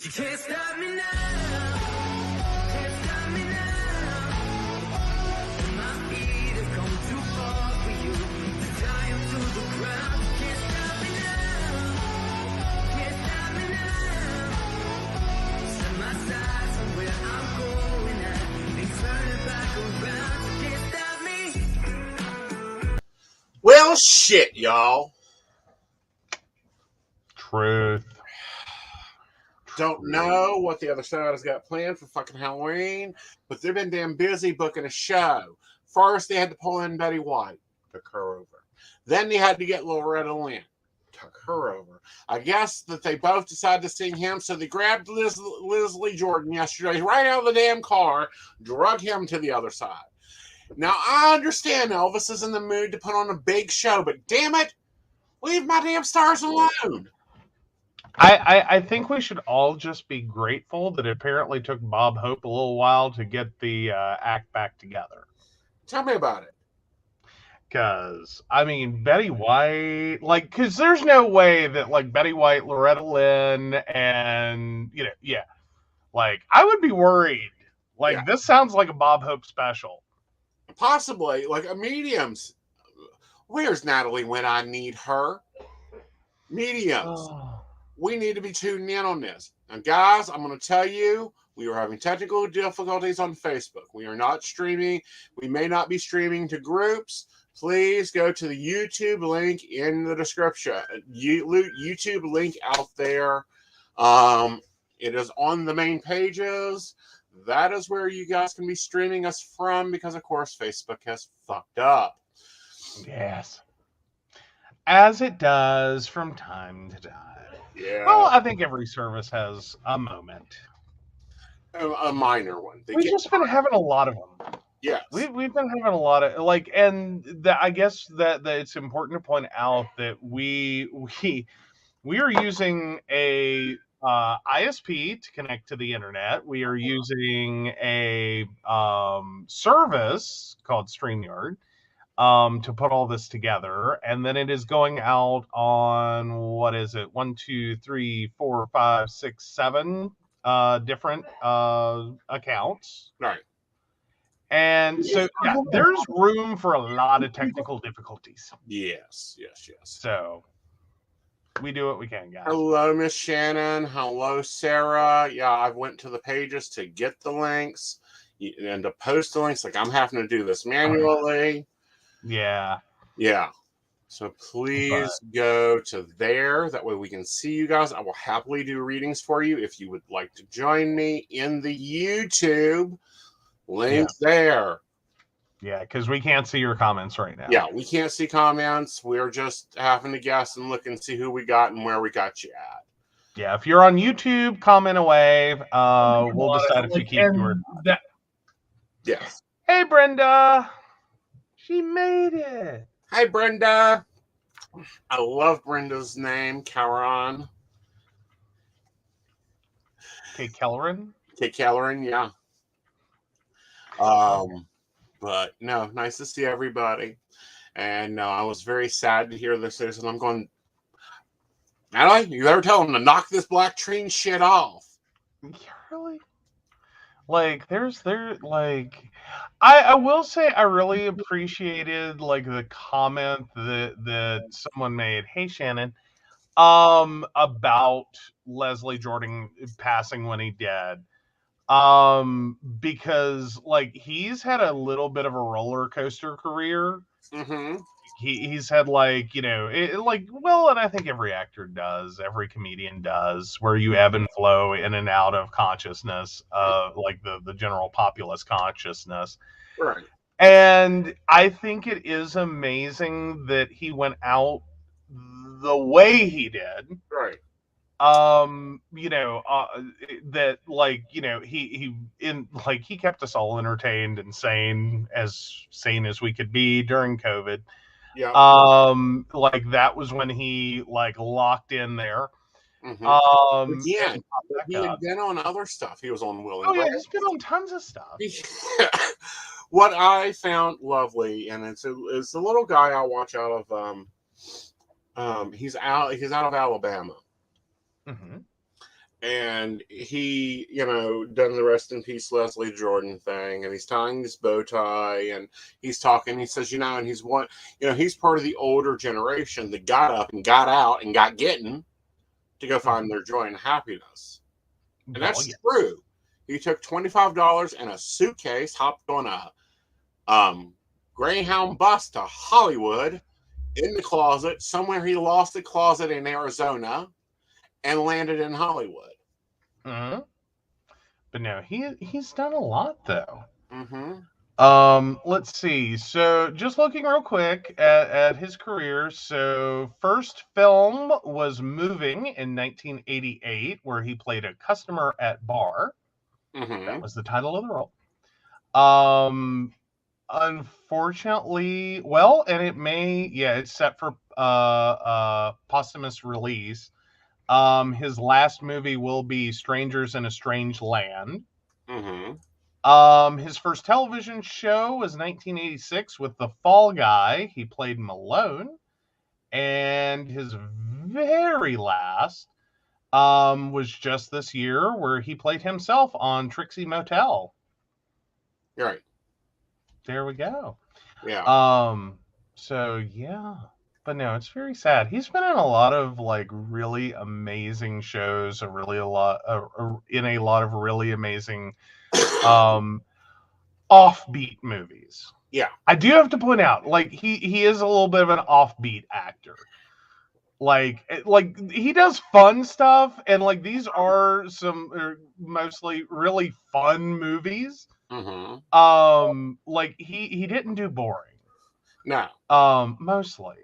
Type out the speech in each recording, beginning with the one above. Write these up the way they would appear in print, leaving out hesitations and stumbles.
You can't stop me now. Can't stop me now. And my feet have come too far for you to tie them to the ground. You can't stop me now. Can't stop me now. Set my sights on where I'm going at and turn it back around. You can't stop me. Well, shit, y'all. Truth. Don't know what the other side has got planned for fucking Halloween, but they've been damn busy booking a show. First, they had to pull in Betty White, took her over. Then they had to get Loretta Lynn, took her over. I guess that they both decided to sing him, so they grabbed Leslie Jordan yesterday right out of the damn car, drug him to the other side. Now, I understand Elvis is in the mood to put on a big show, but damn it, leave my damn stars alone. I think we should all just be grateful that it apparently took Bob Hope a little while to get the act back together. Tell me about it. Because, I mean, Betty White, like, because there's no way that, like, Betty White, Loretta Lynn, and, like, I would be worried. Like, This sounds like a Bob Hope special. Possibly, like a medium's. Where's Natalie when I need her? Mediums. We need to be tuning in on this. And guys, I'm going to tell you, we are having technical difficulties on Facebook. We are not streaming. We may not be streaming to groups. Please go to the YouTube link in the description. YouTube link out there. It is on the main pages. That is where you guys can be streaming us from because, of course, Facebook has fucked up. Yes. As it does from time to time. Yeah. Well, I think every service has a moment. A minor one. We've just been having a lot of them. Yes. We've been having a lot of, like, and I guess that it's important to point out that we are using a ISP to connect to the internet. We are using a service called StreamYard to put all this together, and then it is going out on, what is it, 1, 2, 3, 4, 5, 6, 7 different accounts. Right. And so, yeah, there's room for a lot of technical difficulties. Yes. So, we do what we can, guys. Hello, Miss Shannon. Hello, Sarah. Yeah, I went to the pages to get the links and to post the links. Like, I'm having to do this manually. Yeah. So please go to there. That way we can see you guys. I will happily do readings for you if you would like to join me in the YouTube link there. Yeah, because we can't see your comments right now. Yeah, we can't see comments. We're just having to guess and look and see who we got and where we got you at. Yeah, if you're on YouTube, comment away. We'll decide if we keep you or not. Yes. Hey, Brenda. She made it. Hi, Brenda. I love Brenda's name, Caron. Kate Kelleran? Kate Kelleran, yeah. But no, nice to see everybody. And I was very sad to hear this news, and I'm going, Natalie, you ever tell them to knock this black train shit off? Really? Like, I will say I really appreciated, like, the comment that someone made, hey, Shannon, about Leslie Jordan passing when he did. Because, like, he's had a little bit of a roller coaster career. Mm-hmm. He's had, like, and I think every actor does, every comedian does, where you ebb and flow in and out of consciousness, like the general populace consciousness. Right. And I think it is amazing that he went out the way he did. Right. That, like, he kept us all entertained and sane as we could be during COVID. Yeah. Like, that was when he, like, locked in there. Mm-hmm. He had been on other stuff. He was on Will and Grace. He's been on tons of stuff. What I found lovely, and it's a little guy I watch out of. He's out of Alabama. Mm-hmm. and he, done the rest in peace Leslie Jordan thing, and he's tying this bow tie, and he's talking. He says, and he's part of the older generation that got up and got out and got getting to go find their joy and happiness, and that's true. He took $25 and a suitcase, hopped on a Greyhound bus to Hollywood, in the closet somewhere. He lost the closet in Arizona and landed in Hollywood. Mm-hmm. But no, he's done a lot though. Mm-hmm. Let's see. So just looking real quick at his career. So first film was Moving in 1988, where he played a customer at bar. Mm-hmm. That was the title of the role. Unfortunately, and it's set for posthumous release. His last movie will be Strangers in a Strange Land. Mm-hmm. His first television show was 1986 with The Fall Guy. He played Malone. And his very last was just this year, where he played himself on Trixie Motel. Right. There we go. Yeah. So yeah. But no, it's very sad. He's been in a lot of like really amazing shows, in a lot of really amazing offbeat movies. Yeah. I do have to point out, like he is a little bit of an offbeat actor. Like he does fun stuff, and like these are some mostly really fun movies. Mm-hmm. Like he didn't do boring. No. Mostly.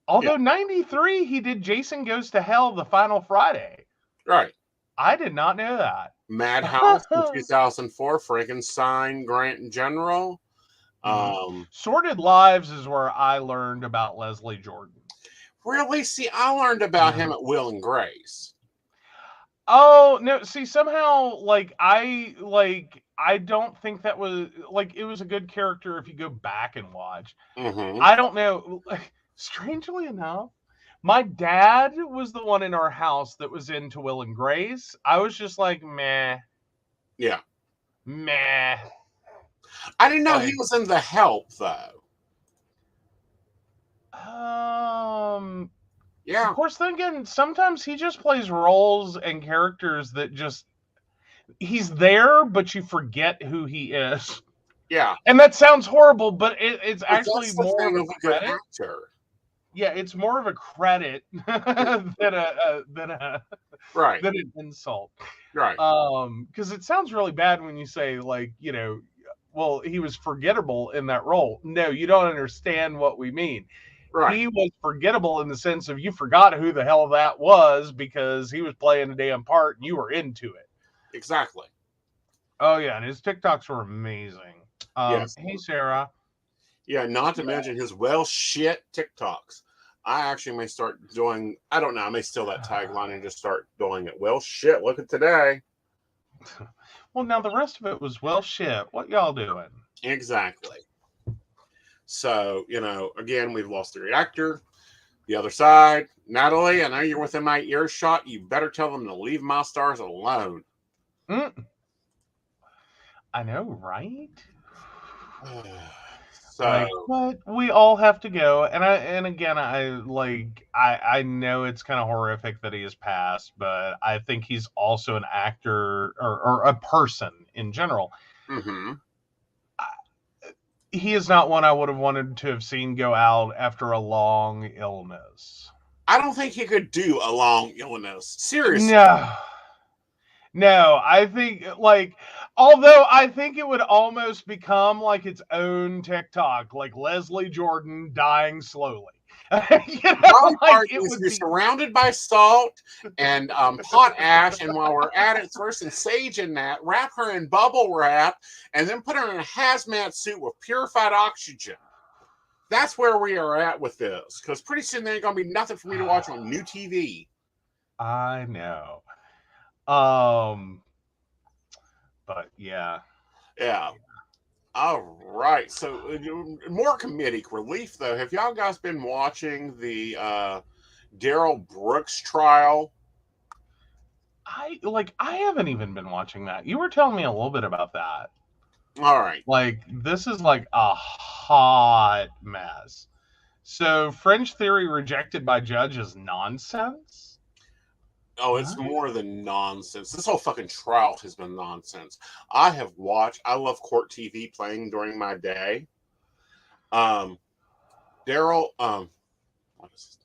Although 93, he did Jason Goes to Hell the Final Friday. Right. I did not know that. Madhouse in 2004, Frankenstein, Grant General. Sordid Lives is where I learned about Leslie Jordan. Really? See, I learned about him at Will and Grace. Oh, no. See, somehow, I don't think that was, it was a good character if you go back and watch. Mm-hmm. I don't know. Strangely enough, my dad was the one in our house that was into Will and Grace. I was just like, meh. Yeah. Meh. I didn't know he was in The Help, though. Yeah. Of course, then again, sometimes he just plays roles and characters that just, he's there, but you forget who he is. Yeah. And that sounds horrible, but it's actually more of a good actor. Yeah, it's more of a credit than an insult. Right. Because it sounds really bad when you say, he was forgettable in that role. No, you don't understand what we mean. Right. He was forgettable in the sense of you forgot who the hell that was because he was playing a damn part and you were into it. Exactly. Oh, yeah, and his TikToks were amazing. Yes. Hey, Sarah. Yeah, not to mention his shit TikToks. I actually may start doing, I don't know, I may steal that tagline and just start doing it. Well, shit, look at today. Well, now the rest of it was, well, shit, what y'all doing? Exactly. So, again, we've lost the reactor. The other side, Natalie, I know you're within my earshot. You better tell them to leave my stars alone. I know, right? So, but we all have to go, and I know it's kind of horrific that he has passed, but I think he's also an actor or a person in general. Mm-hmm. He is not one I would have wanted to have seen go out after a long illness. I don't think he could do a long illness. Seriously. No, I think although I think it would almost become like its own TikTok, like Leslie Jordan dying slowly. It would be surrounded by salt and hot ash, and while we're at it, throw some sage in that, wrap her in bubble wrap, and then put her in a hazmat suit with purified oxygen. That's where we are at with this, because pretty soon there ain't gonna be nothing for me to watch on new TV. I know. But yeah. All right. So more comedic relief, though. Have y'all guys been watching the Daryl Brooks trial? I haven't even been watching that. You were telling me a little bit about that. All right. Like, this is like a hot mess. So, French theory rejected by judge is nonsense? Oh, it's What? more than nonsense. This whole fucking trial has been nonsense. I love court TV playing during my day. Daryl, what is his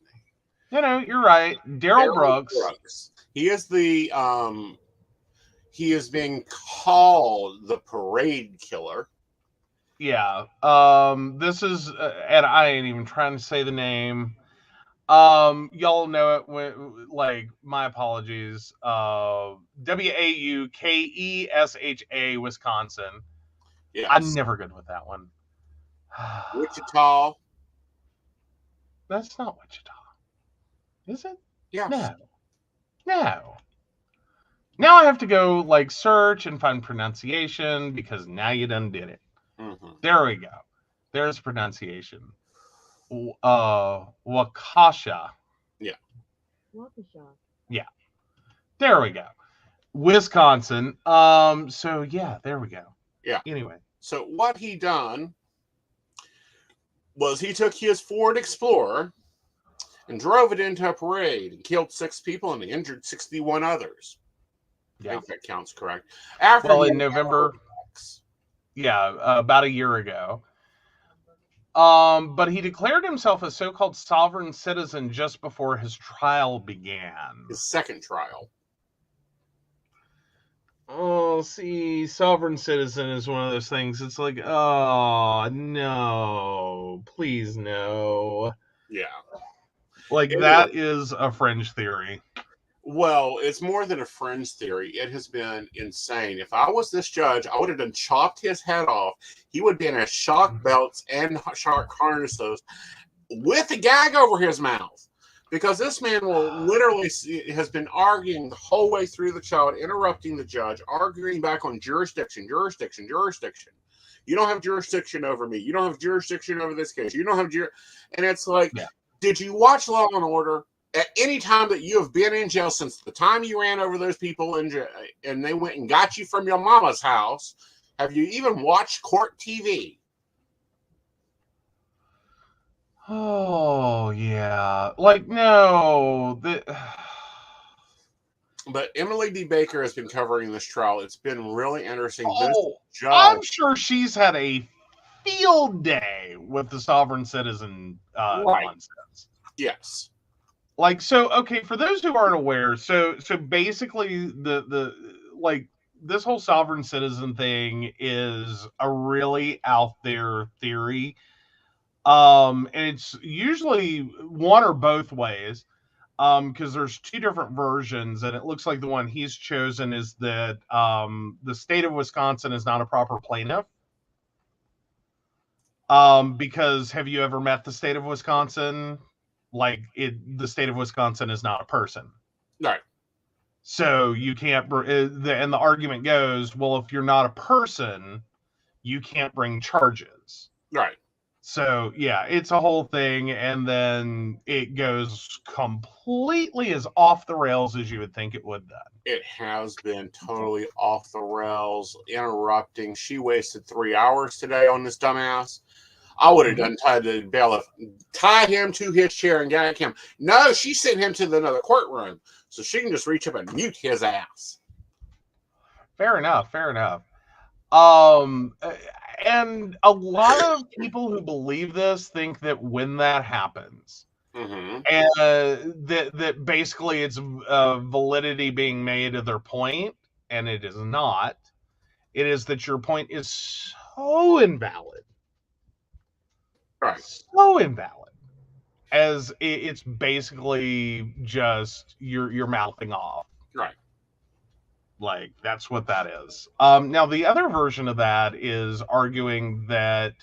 name? You're right. Daryl Brooks. He is he is being called the parade killer. Yeah. This is, and I ain't even trying to say the name. Y'all know it when, like, my apologies. Waukesha, Wisconsin. Yes. I'm never good with that one. Wichita. That's not Wichita. Is it? Yes. No. Now I have to go, like, search and find pronunciation because now you done did it. Mm-hmm. There we go. There's pronunciation. Waukesha. Yeah. Waukesha. Yeah. There we go. Wisconsin. So yeah, there we go. Yeah. Anyway. So what he done was he took his Ford Explorer and drove it into a parade and killed 6 people and injured 61 others. Yeah. I think that counts correct. In November. Yeah, about a year ago. But he declared himself a so-called sovereign citizen just before his trial began. His second trial. Oh, see, sovereign citizen is one of those things. It's like, oh, no. Please, no. Yeah. Like, that is a fringe theory. Well, it's more than a fringe theory. It has been insane. If I was this judge, I would have done chopped his head off. He would be in a shock belts and shark harnesses with a gag over his mouth. Because this man has been arguing the whole way through the trial, interrupting the judge, arguing back on jurisdiction. You don't have jurisdiction over me. You don't have jurisdiction over this case. You don't have and it's like, Did you watch Law and Order? At any time that you have been in jail since the time you ran over those people in jail, and they went and got you from your mama's house, have you even watched court TV? Oh, yeah. Like, no. But Emily D. Baker has been covering this trial. It's been really interesting. I'm sure she's had a field day with the sovereign citizen nonsense. Yes. Like, so, okay, for those who aren't aware, so basically this whole sovereign citizen thing is a really out there theory. And it's usually one or both ways. Because there's 2 different versions, and it looks like the one he's chosen is that the state of Wisconsin is not a proper plaintiff. Because have you ever met the state of Wisconsin? Like, the state of Wisconsin is not a person. Right. So you can't, and the argument goes, well, if you're not a person, you can't bring charges. Right. So, yeah, it's a whole thing, and then it goes completely as off the rails as you would think it would then. It has been totally off the rails, interrupting. She wasted 3 hours today on this dumbass. I would have done tied the bailiff, tie him to his chair and gag him. No, she sent him to another courtroom, so she can just reach up and mute his ass. Fair enough. And a lot of people who believe this think that when that happens, and that basically it's validity being made of their point, and it is not. It is that your point is so invalid. Right. So invalid. As it's basically just you're mouthing off. Right. Like, that's what that is. Now, the other version of that is arguing that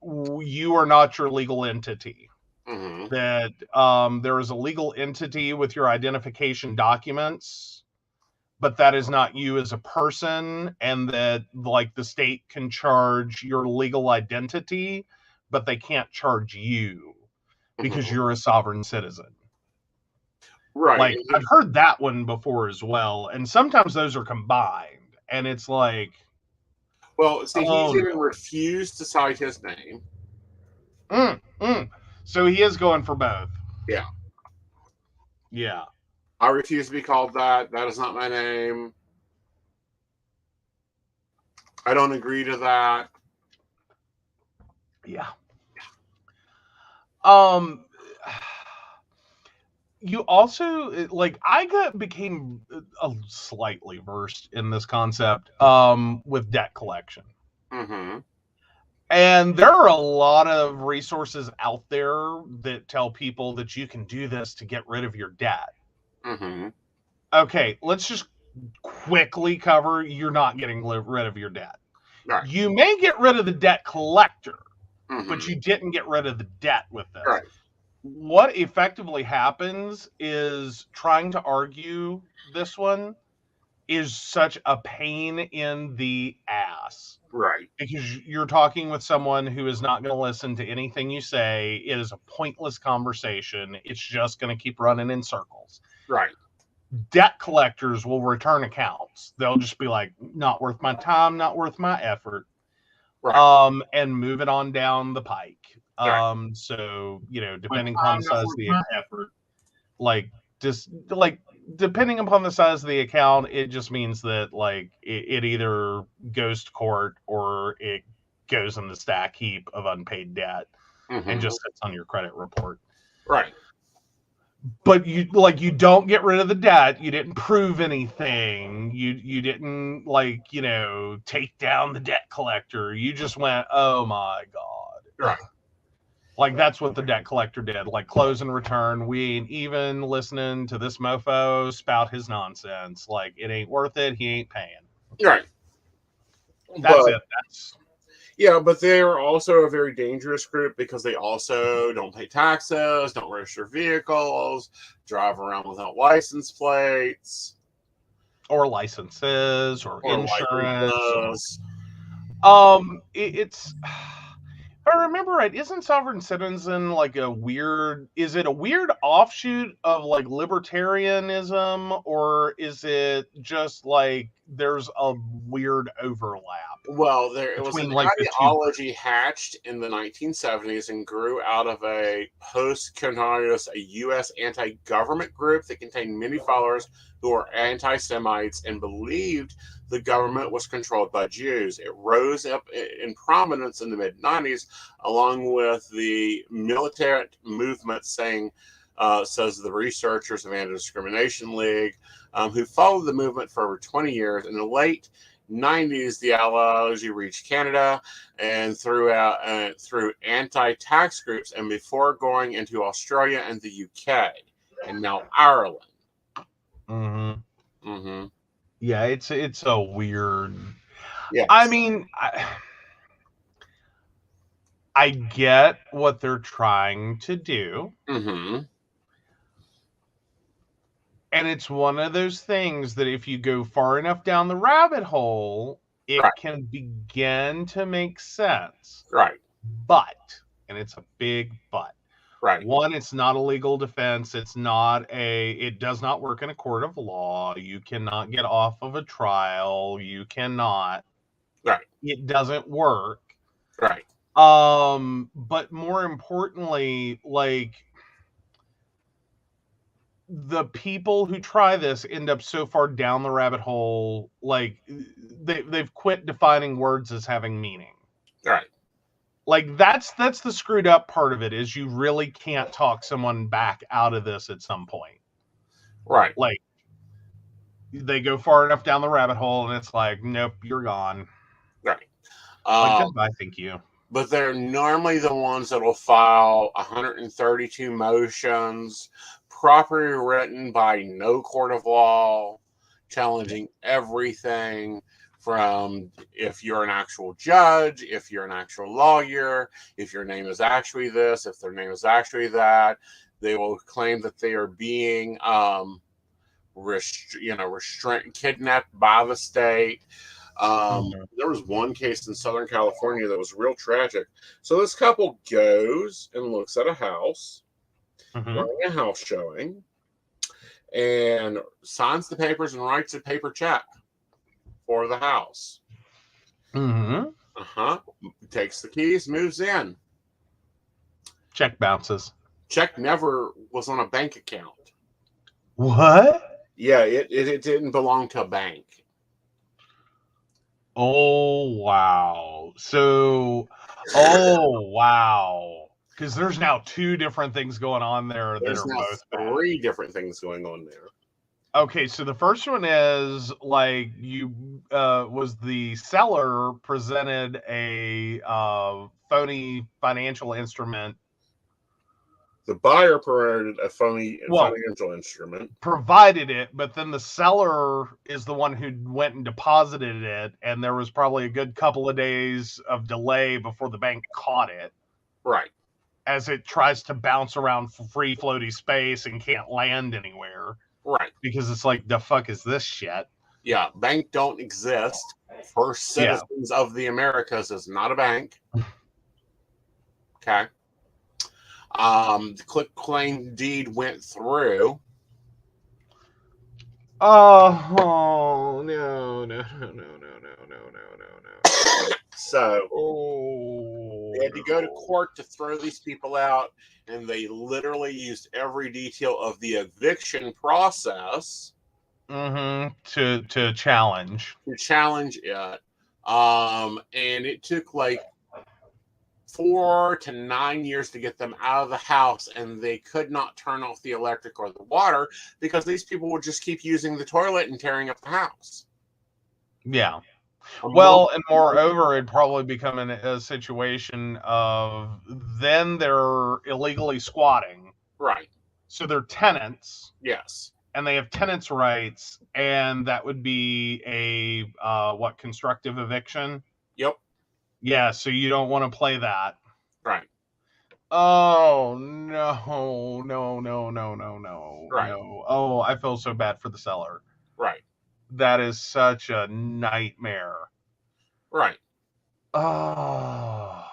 you are not your legal entity. That there is a legal entity with your identification documents, but that is not you as a person, and that, like, the state can charge your legal identity, but they can't charge you because you're a sovereign citizen. Right. Like, I've heard that one before as well, and sometimes those are combined, and it's like, Well, see, oh he's even no. refused to cite his name. So he is going for both. Yeah. Yeah. I refuse to be called that. That is not my name. I don't agree to that. Yeah. Um, you also like became a slightly versed in this concept with debt collection. Mm-hmm. And there are a lot of resources out there that tell people that you can do this to get rid of your debt. Mm-hmm. Okay, let's just quickly cover you're not getting rid of your debt. Right. You may get rid of the debt collector, Mm-hmm. but you didn't get rid of the debt with this. Right. What effectively happens is trying to argue this one is such a pain in the ass. Right. Because you're talking with someone who is not going to listen to anything you say. It is a pointless conversation. It's just going to keep running in circles. Right. Debt collectors will return accounts. They'll just be like, not worth my time, not worth my effort. Right. And move it on down the pike. Right. So, depending upon the size of the effort, depending upon the size of the account, it just means that it either goes to court or it goes in the stack heap of unpaid debt and just sits on your credit report. Right. But you don't get rid of the debt. You didn't prove anything. You didn't take down the debt collector. You just went, oh my God. Right. Like, that's what the debt collector did. Like, close and return. We ain't even listening to this mofo spout his nonsense. Like, it ain't worth it. He ain't paying. Right. That's it. Yeah, but they are also a very dangerous group because they also don't pay taxes, don't register vehicles, drive around without license plates. Or licenses, or insurance. It's... If I remember right, isn't sovereign citizen is it a weird offshoot of like libertarianism, or is it just like there's a weird overlap? Well, it was an between the two ideology hatched in the 1970s and grew out of a post-colonialist, a U.S. anti-government group that contained many followers who were anti-Semites and believed the government was controlled by Jews. It rose up in prominence in the mid-90s, along with the militant movement says the researchers of Anti-Discrimination League, who followed the movement for over 20 years. In the late 90s, the ideology reached Canada and through anti-tax groups, and before going into Australia and the UK, and now Ireland. Mm-hmm. Mm-hmm. Yeah, it's a weird. Yeah. I mean, I get what they're trying to do. Mm-hmm. And it's one of those things that if you go far enough down the rabbit hole, it can begin to make sense. Right. But, and it's a big but. Right. One, it's not a legal defense. It does not work in a court of law. You cannot get off of a trial. You cannot. Right. It doesn't work. Right. But more importantly, the people who try this end up so far down the rabbit hole, they've quit defining words as having meaning. Right. That's the screwed up part of it, is you really can't talk someone back out of this at some point. Right. They go far enough down the rabbit hole and it's like, nope, you're gone. Right. Goodbye, thank you. But they're normally the ones that will file 132 motions, properly written by no court of law, challenging everything from if you're an actual judge, if you're an actual lawyer, if your name is actually this, if their name is actually that. They will claim that they are being kidnapped by the state. There was one case in Southern California that was real tragic. So this couple goes and looks at a house, running a house showing, and signs the papers and writes a paper check for the house. Takes the keys, moves in. Check bounces. Check never was on a bank account. What? Yeah, it didn't belong to a bank. Oh, wow. So, oh, wow. Because there's now two different things going on there that There's are now both three different things going on there. Okay, so the first one is like was the seller presented a phony financial instrument. The buyer provided a phony financial instrument. Provided it, but then the seller is the one who went and deposited it, and there was probably a good couple of days of delay before the bank caught it. Right. As it tries to bounce around free floaty space and can't land anywhere. Right. Because it's like, the fuck is this shit? Yeah, bank don't exist. First Citizens of the Americas is not a bank. Okay. The quitclaim deed went through. Oh, no. So they had to go to court to throw these people out, and they literally used every detail of the eviction process to challenge. To challenge it. And it took like 4 to 9 years to get them out of the house, and they could not turn off the electric or the water because these people would just keep using the toilet and tearing up the house. Yeah. Well, and moreover, it'd probably become a situation of then they're illegally squatting. Right. So they're tenants. Yes. And they have tenants' rights, and that would be a constructive eviction? Yep. Yeah, so you don't want to play that. Right. Oh, no. Right. No. Oh, I feel so bad for the seller. Right. That is such a nightmare. Right. Oh.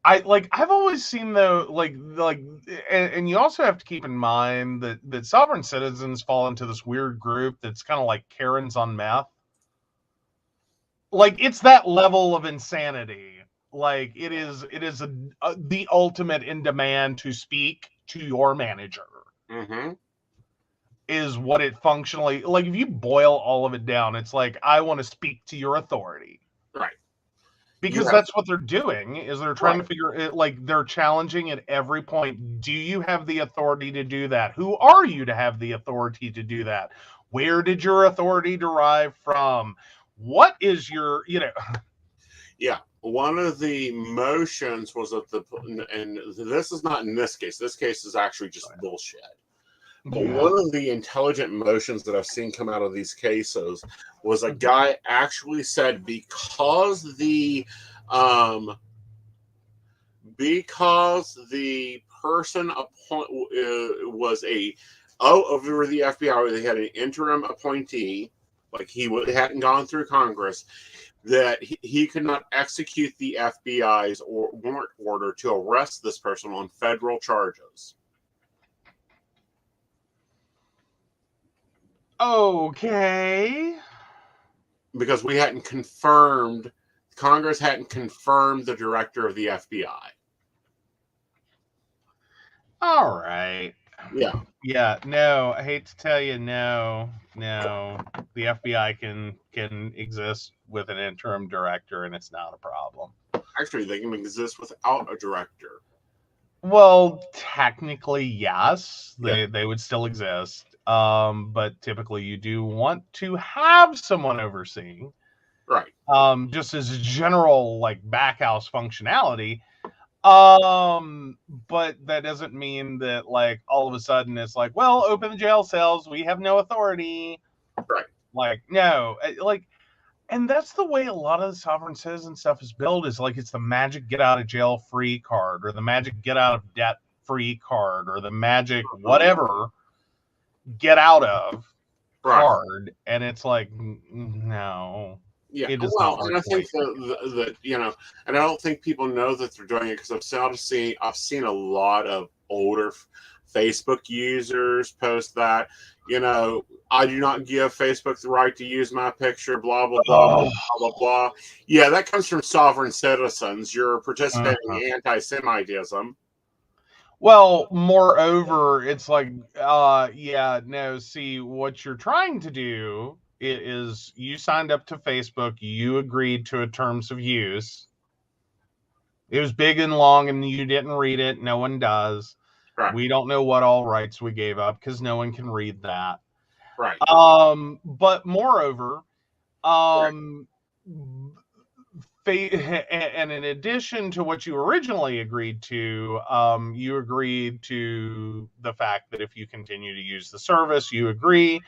I've always seen though, and you also have to keep in mind that sovereign citizens fall into this weird group that's kind of like Karens on meth. Like, it's that level of insanity. Like, it is the ultimate in demand to speak to your manager. Is what it functionally, like, if you boil all of it down, it's like, I want to speak to your authority. Right. Because that's what they're doing, is they're trying to figure it, like, they're challenging at every point. Do you have the authority to do that? Who are you to have the authority to do that? Where did your authority derive from? What is your, Yeah. One of the motions was that and this is not in this case. This case is actually just bullshit. But one of the intelligent motions that I've seen come out of these cases was a guy actually said because the person was over the FBI, they had an interim appointee, like he hadn't gone through Congress, that he could not execute the FBI's warrant order to arrest this person on federal charges. Okay. Because Congress hadn't confirmed the director of the FBI. All right. Yeah. Yeah, no, I hate to tell you, no. The FBI can exist with an interim director, and it's not a problem. Actually, they can exist without a director. Well, technically, yes, they would still exist. But typically you do want to have someone overseeing. Right. Just as a general, like, backhouse functionality. But that doesn't mean that, like, all of a sudden it's like, well, open the jail cells, we have no authority. Right. Like, no. Like, and that's the way a lot of the sovereign citizen stuff is built, is like, it's the magic get out of jail free card, or the magic get out of debt free card, or the magic whatever get out of card. And it's like, no. Yeah, well, and I think that and I don't think people know that they're doing it, because I've seen a lot of older Facebook users post that, I do not give Facebook the right to use my picture, blah, blah, blah, blah, blah, blah. Yeah, that comes from sovereign citizens. You're participating in anti-Semitism. Well, moreover, it's like, see, what you're trying to do is you signed up to Facebook, you agreed to a terms of use. It was big and long, and you didn't read it. No one does. Right. We don't know what all rights we gave up because no one can read that. Right. But moreover, and in addition to what you originally agreed to, you agreed to the fact that if you continue to use the service, you agree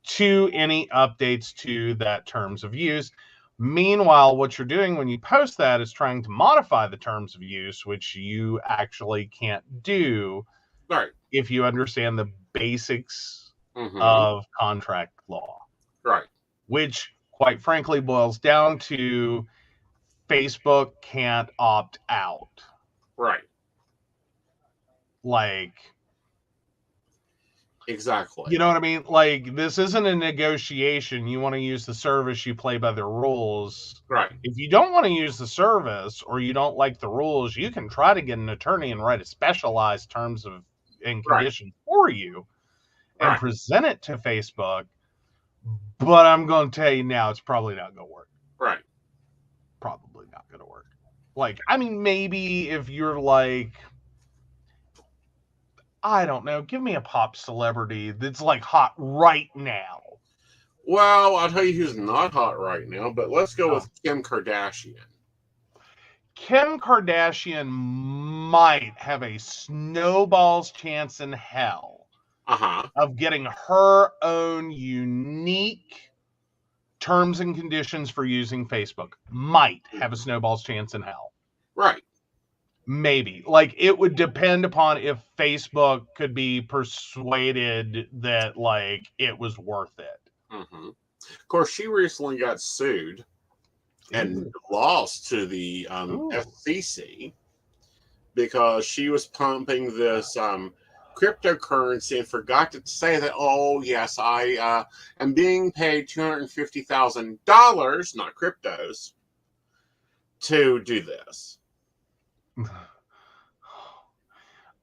to any updates to that terms of use. Meanwhile, what you're doing when you post that is trying to modify the terms of use, which you actually can't do if you understand the basics of contract law. Right. Which, quite frankly, boils down to Facebook can't opt out. Right. Like, exactly. You know what I mean? Like, this isn't a negotiation. You want to use the service, you play by the rules. Right. If you don't want to use the service or you don't like the rules, you can try to get an attorney and write a specialized terms of and conditions for you and present it to Facebook. But I'm going to tell you now, it's probably not going to work. Right. Probably not going to work. Like, I mean, maybe if you're like, I don't know, give me a pop celebrity that's like hot right now. Well, I'll tell you who's not hot right now, but let's go with Kim Kardashian. Kim Kardashian might have a snowball's chance in hell of getting her own unique terms and conditions for using Facebook. Might have a snowball's chance in hell. Right. Maybe. Like, it would depend upon if Facebook could be persuaded that, like, it was worth it. Mm-hmm. Of course, she recently got sued and lost to the FCC because she was pumping this cryptocurrency and forgot to say that, oh, yes, I am being paid $250,000, not cryptos, to do this.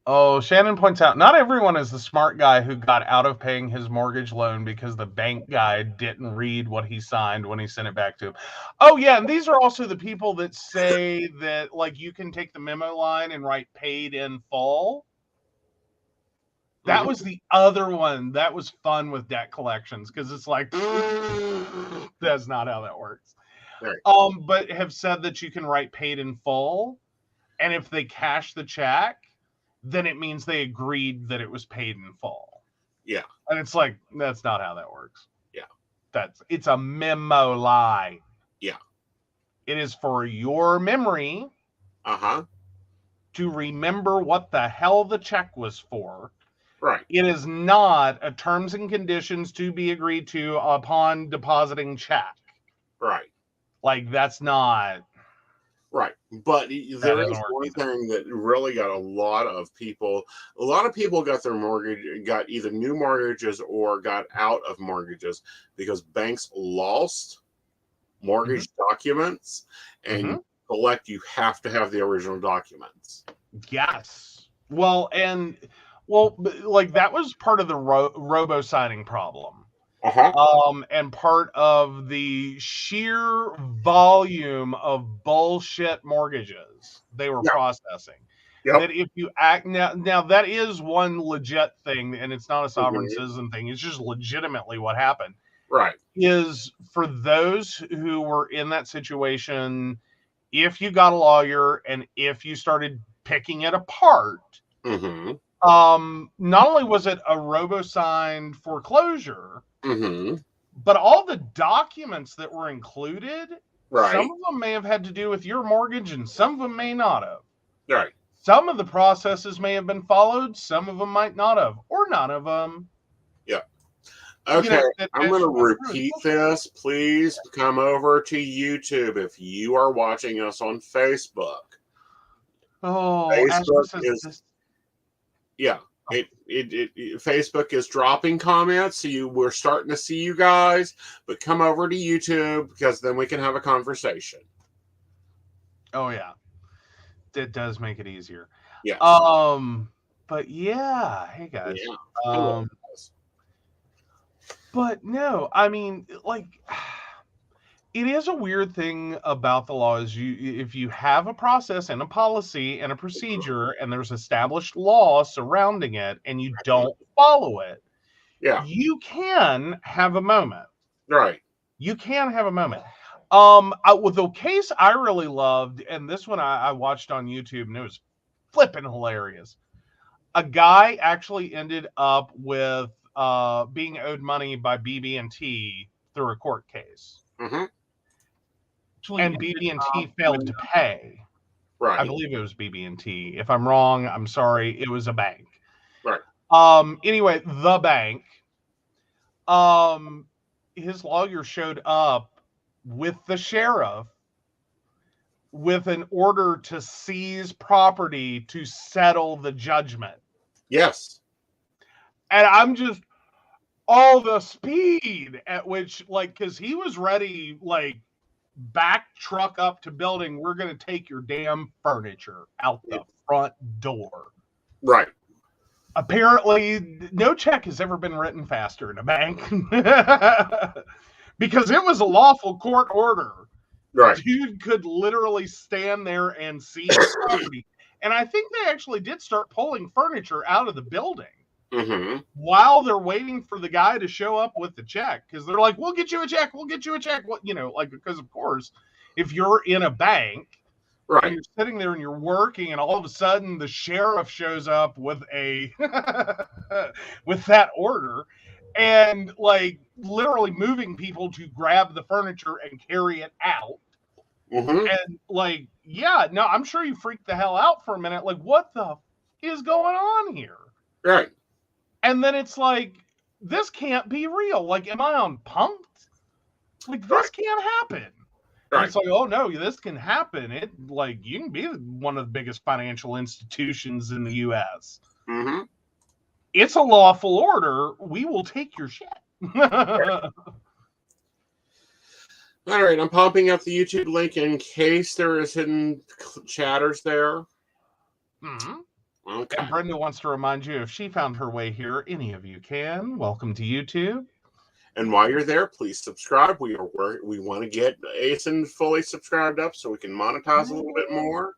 Oh, Shannon points out, not everyone is the smart guy who got out of paying his mortgage loan because the bank guy didn't read what he signed when he sent it back to him. Oh, yeah, and these are also the people that say that, like, you can take the memo line and write paid in full. That was the other one. That was fun with debt collections because it's like, that's not how that works. Right. But have said that you can write paid in full, and if they cash the check, then it means they agreed that it was paid in full. Yeah. And it's like, that's not how that works. Yeah. It's a memo lie. Yeah. It is for your memory to remember what the hell the check was for. Right. It is not a terms and conditions to be agreed to upon depositing check. Right. Like, that's not... Right. But there is one thing that really got a lot of people got their mortgage, got either new mortgages or got out of mortgages because banks lost mortgage documents, and you have to have the original documents. Yes. Well, like, that was part of the robo-signing problem. And part of the sheer volume of bullshit mortgages they were processing. That if you act now that is one legit thing, and it's not a sovereign citizen thing. It's just legitimately what happened. Right. Is for those who were in that situation, if you got a lawyer and if you started picking it apart, not only was it a robo-signed foreclosure, but all the documents that were included, some of them may have had to do with your mortgage and some of them may not have. Right. Some of the processes may have been followed, some of them might not have, or none of them. Yeah. Okay, I'm going to repeat this. Please come over to YouTube if you are watching us on Facebook. Oh, Facebook is... Yeah. Facebook is dropping comments, so we're starting to see you guys. But come over to YouTube because then we can have a conversation. Oh yeah, it does make it easier. Yes. But yeah, hey guys. Yeah. Hello, guys. But no, I mean, like, it is a weird thing about the law is if you have a process and a policy and a procedure and there's established law surrounding it and you don't follow it, Yeah. you can have a moment. Right. You can have a moment. With the case I really loved, and this one I watched on YouTube, and it was flipping hilarious. A guy actually ended up with being owed money by BB&T through a court case. Mm-hmm. And BB&T failed to pay. Right. I believe it was BB&T. If I'm wrong, I'm sorry. It was a bank. Right. Anyway, the bank. His lawyer showed up with the sheriff with an order to seize property to settle the judgment. Yes. And I'm just all the speed at which, like, because he was ready, like, back truck up to building, we're going to take your damn furniture out the front door. Right. Apparently, no check has ever been written faster in a bank. Because it was a lawful court order. Right. Dude could literally stand there and see property. And I think they actually did start pulling furniture out of the building. Mm-hmm. While they're waiting for the guy to show up with the check, because they're like, we'll get you a check. What, like, because of course, if you're in a bank, right, and you're sitting there and you're working, and all of a sudden the sheriff shows up with with that order, and like literally moving people to grab the furniture and carry it out. Mm-hmm. And like, yeah, no, I'm sure you freaked the hell out for a minute. Like, what the is going on here? Right. And then it's like, this can't be real. Like, am I on punked? Like, this can't happen. Right. And it's like, oh no, this can happen. It like you can be one of the biggest financial institutions in the U.S. Mm-hmm. It's a lawful order. We will take your shit. Right. All right, I'm popping up the YouTube link in case there is hidden chatters there. Mm-hmm. Okay. And Brenda wants to remind you, if she found her way here, any of you can. Welcome to YouTube. And while you're there, please subscribe. We want to get Aeson fully subscribed up so we can monetize a little bit more.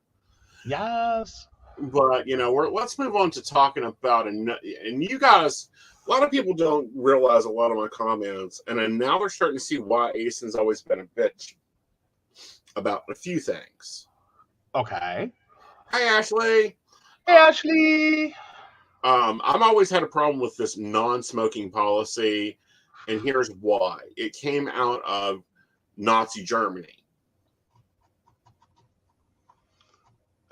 Yes. But let's move on to talking about and you guys. A lot of people don't realize a lot of my comments, and then now we're starting to see why Aeson's always been a bitch about a few things. Okay. Hi, Ashley. Hey, Ashley. I've always had a problem with this non-smoking policy, and here's why. It came out of Nazi Germany.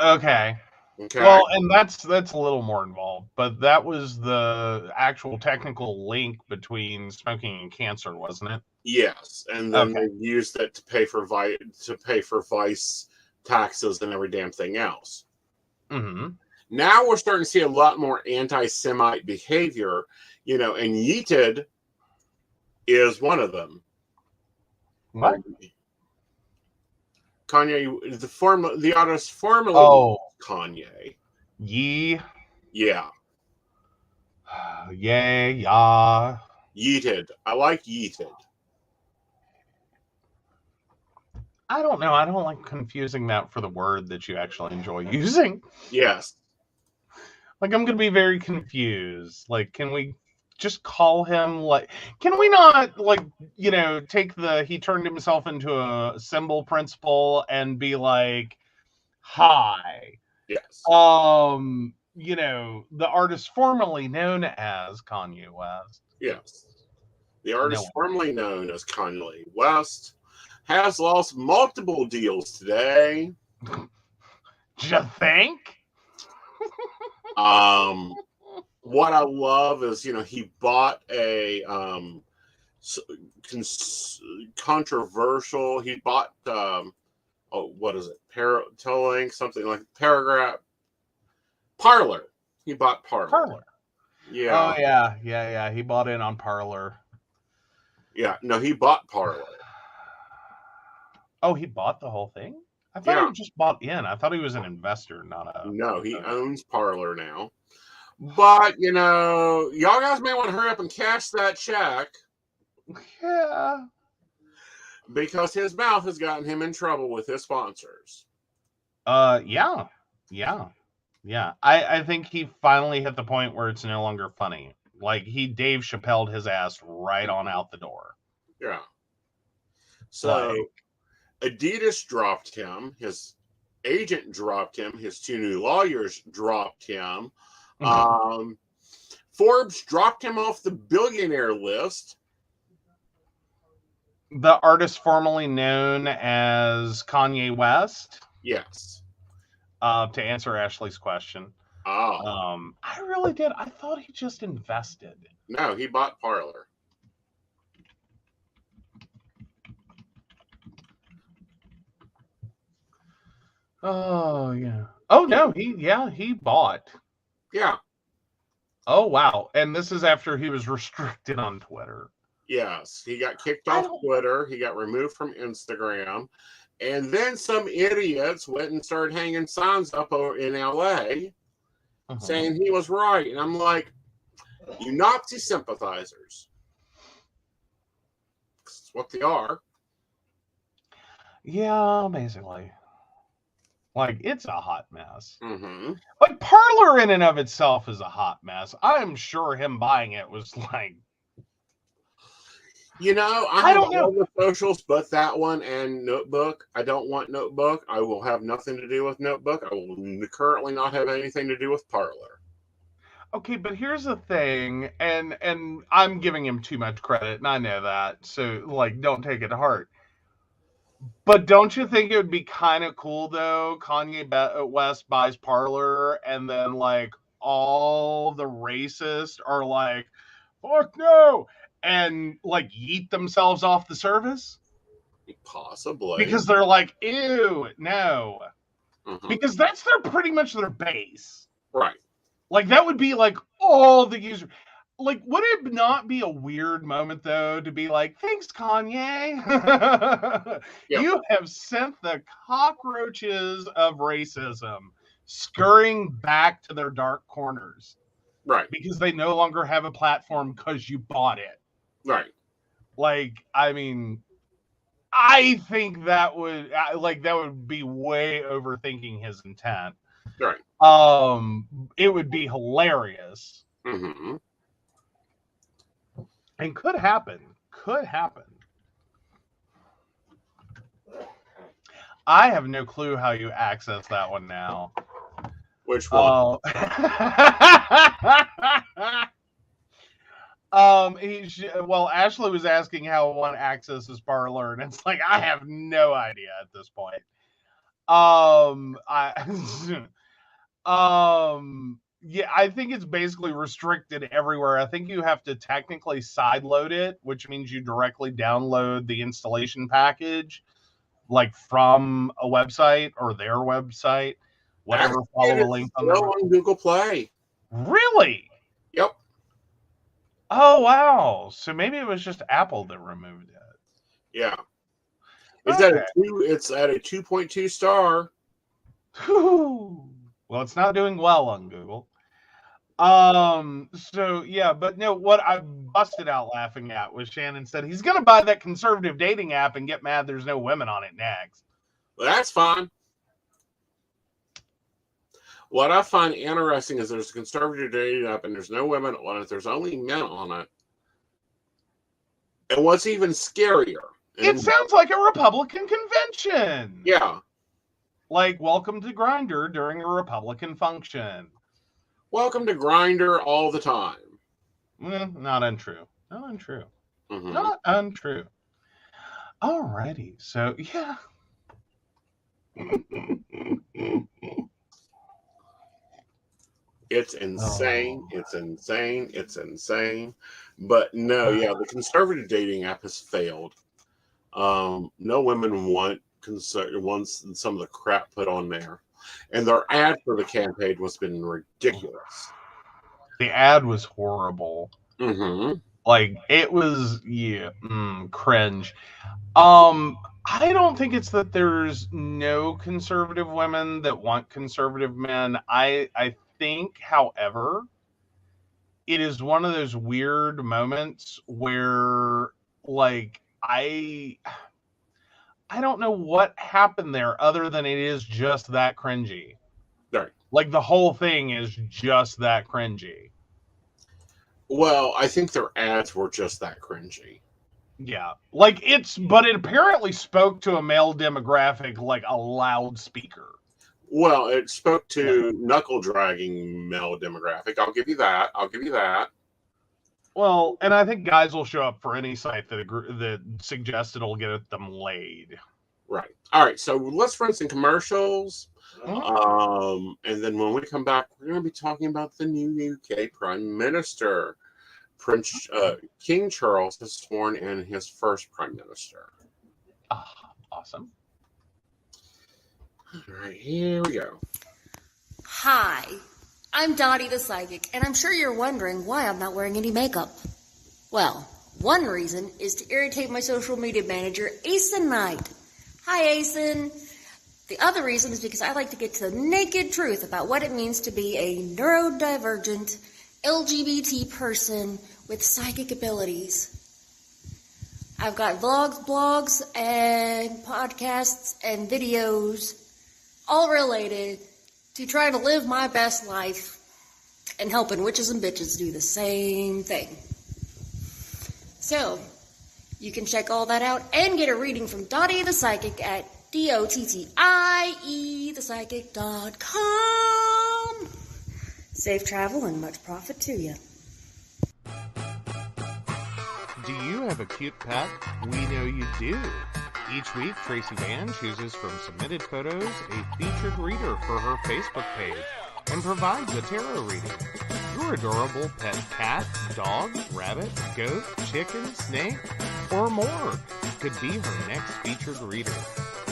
Okay. Okay. Well, and that's a little more involved, but that was the actual technical link between smoking and cancer, wasn't it? Yes, and then they used it to pay for vice taxes and every damn thing else. Mm-hmm. Now we're starting to see a lot more anti-Semite behavior, and yeeted is one of them. What? Kanye, the artist formerly Kanye. Yee. Yeah. Yay, yeah. Yeeted. I like yeeted. I don't know. I don't like confusing that for the word that you actually enjoy using. Yes. Like, I'm going to be very confused. Like, can we just call him, like, can we not, like, take he turned himself into a symbol principle and be like, hi. Yes. The artist formerly known as Kanye West. Yes. The artist formerly known as Kanye West has lost multiple deals today. You think? What I love is, he bought a controversial. He bought what is it? Telling something like Parlor. He bought Parlor. Yeah. Oh yeah. He bought in on Parlor. Yeah. No, he bought Parlor. Oh, he bought the whole thing? I thought Yeah. he just bought in. I thought he was an investor, not a No, he owner. owns Parlor now. But, y'all guys may want to hurry up and cash that check Yeah. because his mouth has gotten him in trouble with his sponsors. Yeah. I think he finally hit the point where it's no longer funny. Like he Dave Chappelled his ass right on out the door. Yeah. So Like, Adidas dropped him. His agent dropped him. His two new lawyers dropped him. Forbes dropped him off the billionaire list. the artist formerly known as Kanye West. Yes. To answer Ashley's question. Oh. I really did. I thought he just invested. No, he bought Parlor. Oh yeah. Oh no, he bought. Yeah. Oh wow. And this is after he was restricted on Twitter. Yes. He got kicked off Twitter. He got removed from Instagram. And then some idiots went and started hanging signs up in LA saying he was right. And I'm like, you Nazi sympathizers. That's what they are. Yeah, basically. Like, it's a hot mess. Mm-hmm. Like, Parlor in and of itself is a hot mess. I'm sure him buying it was like... I have all the socials but that one and Notebook. I don't want Notebook. I will have nothing to do with Notebook. I will currently not have anything to do with Parlor. Okay, but here's the thing, and I'm giving him too much credit, and I know that, so, like, don't take it to heart. But don't you think it would be kind of cool, though, Kanye West buys Parlor, and then, like, all the racists are like, fuck no, and, like, yeet themselves off the service? Possibly. Because they're like, ew, no. Mm-hmm. Because that's pretty much their base. Right. Like, that would be, like, all the users. Like, would it not be a weird moment, though, to be like, thanks, Kanye. Yep. You have sent the cockroaches of racism scurrying back to their dark corners. Right. Because they no longer have a platform because you bought it. Right. Like, I mean, I think that would be way overthinking his intent. Right. It would be hilarious. Mm-hmm. And could happen. I have no clue how you access that one now. Which one? Ashley was asking how one accesses Parlor, and it's like, I have no idea at this point. Yeah, I think it's basically restricted everywhere. I think you have to technically sideload it, which means you directly download the installation package, like from a website or their website, whatever. Follow the link on Google Play. Really? Yep. Oh wow! So maybe it was just Apple that removed it. Yeah. It's at a 2.2 star. Well, it's not doing well on Google. So yeah, but no, what I busted out laughing at was Shannon said he's gonna buy that conservative dating app and get mad there's no women on it next. Well, that's fine. What I find interesting is there's a conservative dating app and there's no women on it. There's only men on it. And what's even scarier? It sounds like a Republican convention. Yeah. Like, welcome to Grindr during a Republican function. Welcome to Grindr all the time. Not untrue. Mm-hmm. Not untrue. Alrighty. So, yeah. It's insane. It's insane. But no, yeah, the conservative dating app has failed. No women want some of the crap put on there. And their ad for the campaign was been ridiculous. The ad was horrible. Mm-hmm. Like, it was, cringe. I don't think it's that there's no conservative women that want conservative men. I think, however, it is one of those weird moments where, like, I don't know what happened there other than it is just that cringy. Right. Like, the whole thing is just that cringy. Well, I think their ads were just that cringy. Yeah. Like, but it apparently spoke to a male demographic like a loudspeaker. Well, it spoke to knuckle dragging male demographic. I'll give you that. Well, and I think guys will show up for any site that suggests it'll get them laid. Right. All right. So let's run some commercials. And then when we come back, we're going to be talking about the new UK Prime Minister. King Charles has sworn in his first Prime Minister. Awesome. All right, here we go. Hi, I'm Dottie the Psychic, and I'm sure you're wondering why I'm not wearing any makeup. Well, one reason is to irritate my social media manager, Aeson Knight. Hi, Aeson. The other reason is because I like to get to the naked truth about what it means to be a neurodivergent LGBT person with psychic abilities. I've got vlogs, blogs, and podcasts and videos all related to trying to live my best life and helping witches and bitches do the same thing. So, you can check all that out and get a reading from Dottie the Psychic at DOTTIEthepsychic.com. Safe travel and much profit to you. Do you have a cute pet? We know you do. Each week, Tracy Van chooses from submitted photos a featured reader for her Facebook page and provides a tarot reading. Your adorable pet cat, dog, rabbit, goat, chicken, snake, or more could be her next featured reader.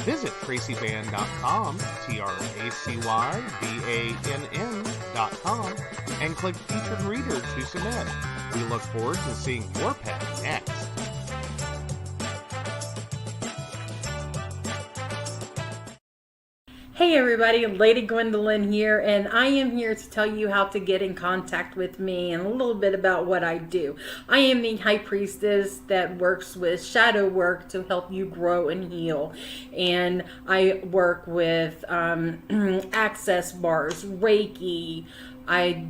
Visit tracybann.com, TracyBann.com, and click Featured Reader to submit. We look forward to seeing your pet next. Hey everybody, Lady Gwendolyn here, and I am here to tell you how to get in contact with me and a little bit about what I do. I am the High Priestess that works with shadow work to help you grow and heal. And I work with access bars, Reiki, I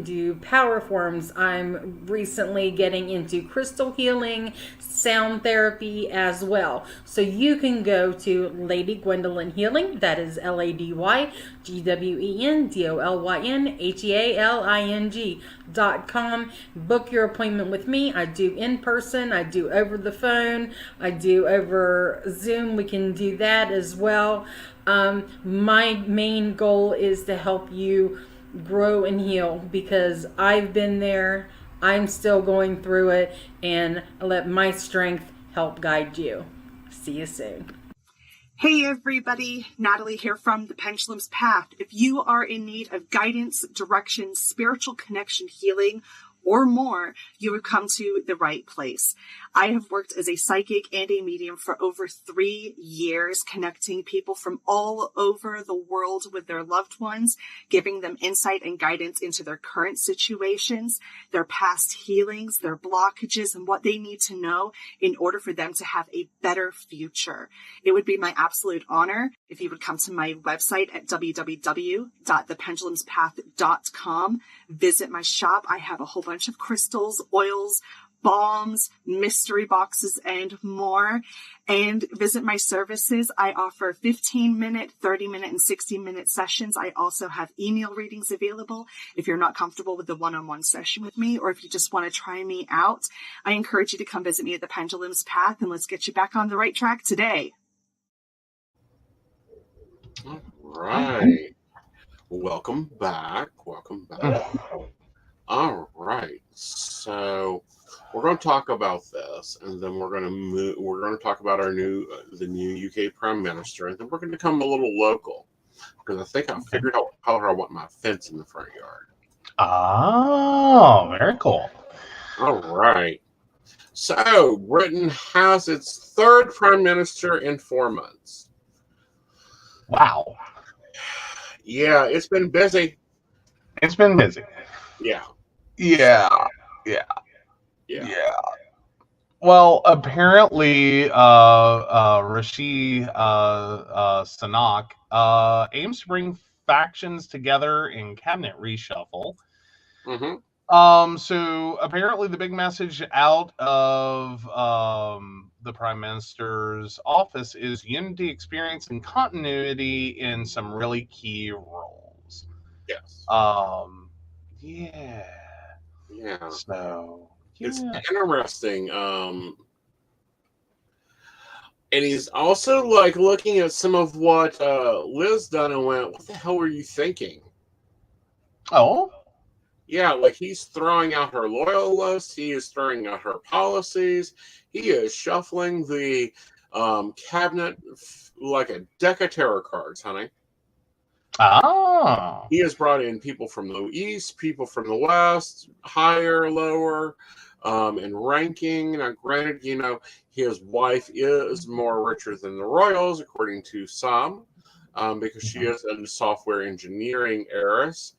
do power forms. I'm recently getting into crystal healing, sound therapy as well. So you can go to Lady Gwendolyn Healing, that is LadyGwendolynHealing.com. Book your appointment with me. I do in person, I do over the phone, I do over Zoom. We can do that as well. My main goal is to help you grow and heal, because I've been there, I'm still going through it, and I let my strength help guide you. See you soon. Hey everybody, Natalie here from The Pendulum's Path. If you are in need of guidance, direction, spiritual connection, healing, or more, you would come to the right place. I have worked as a psychic and a medium for over 3 years, connecting people from all over the world with their loved ones, giving them insight and guidance into their current situations, their past healings, their blockages, and what they need to know in order for them to have a better future. It would be my absolute honor if you would come to my website at www.thependulumspath.com. Visit my shop. I have a whole bunch of crystals, oils, balms, mystery boxes, and more. And visit my services. I offer 15-minute, 30-minute, and 60-minute sessions. I also have email readings available if you're not comfortable with the one-on-one session with me, or if you just want to try me out. I encourage you to come visit me at the Pendulum's Path, and let's get you back on the right track today. All right. Welcome back. All right. So we're going to talk about this, and then we're going to talk about the new UK Prime Minister, and then we're going to come a little local, because I think I figured out how I want my fence in the front yard. Oh, very cool. All right. So, Britain has its third prime minister in 4 months. Wow. Yeah, it's been busy. It's been busy. Yeah. Yeah. Well, apparently, Rishi Sunak aims to bring factions together in cabinet reshuffle. Mm-hmm. So apparently, the big message out of the Prime Minister's office is unity, experience, and continuity in some really key roles. Yes. Yeah. Yeah. So It's interesting. And he's also like looking at some of what Liz done and went, "What the hell were you thinking?" Oh. Yeah, like he's throwing out her loyal list. He is throwing out her policies. He is shuffling the cabinet like a deck of tarot cards, honey. Ah. He has brought in people from the east, people from the west, higher, lower, in ranking. Now, granted, his wife is more richer than the royals, according to some, because she is a software engineering heiress.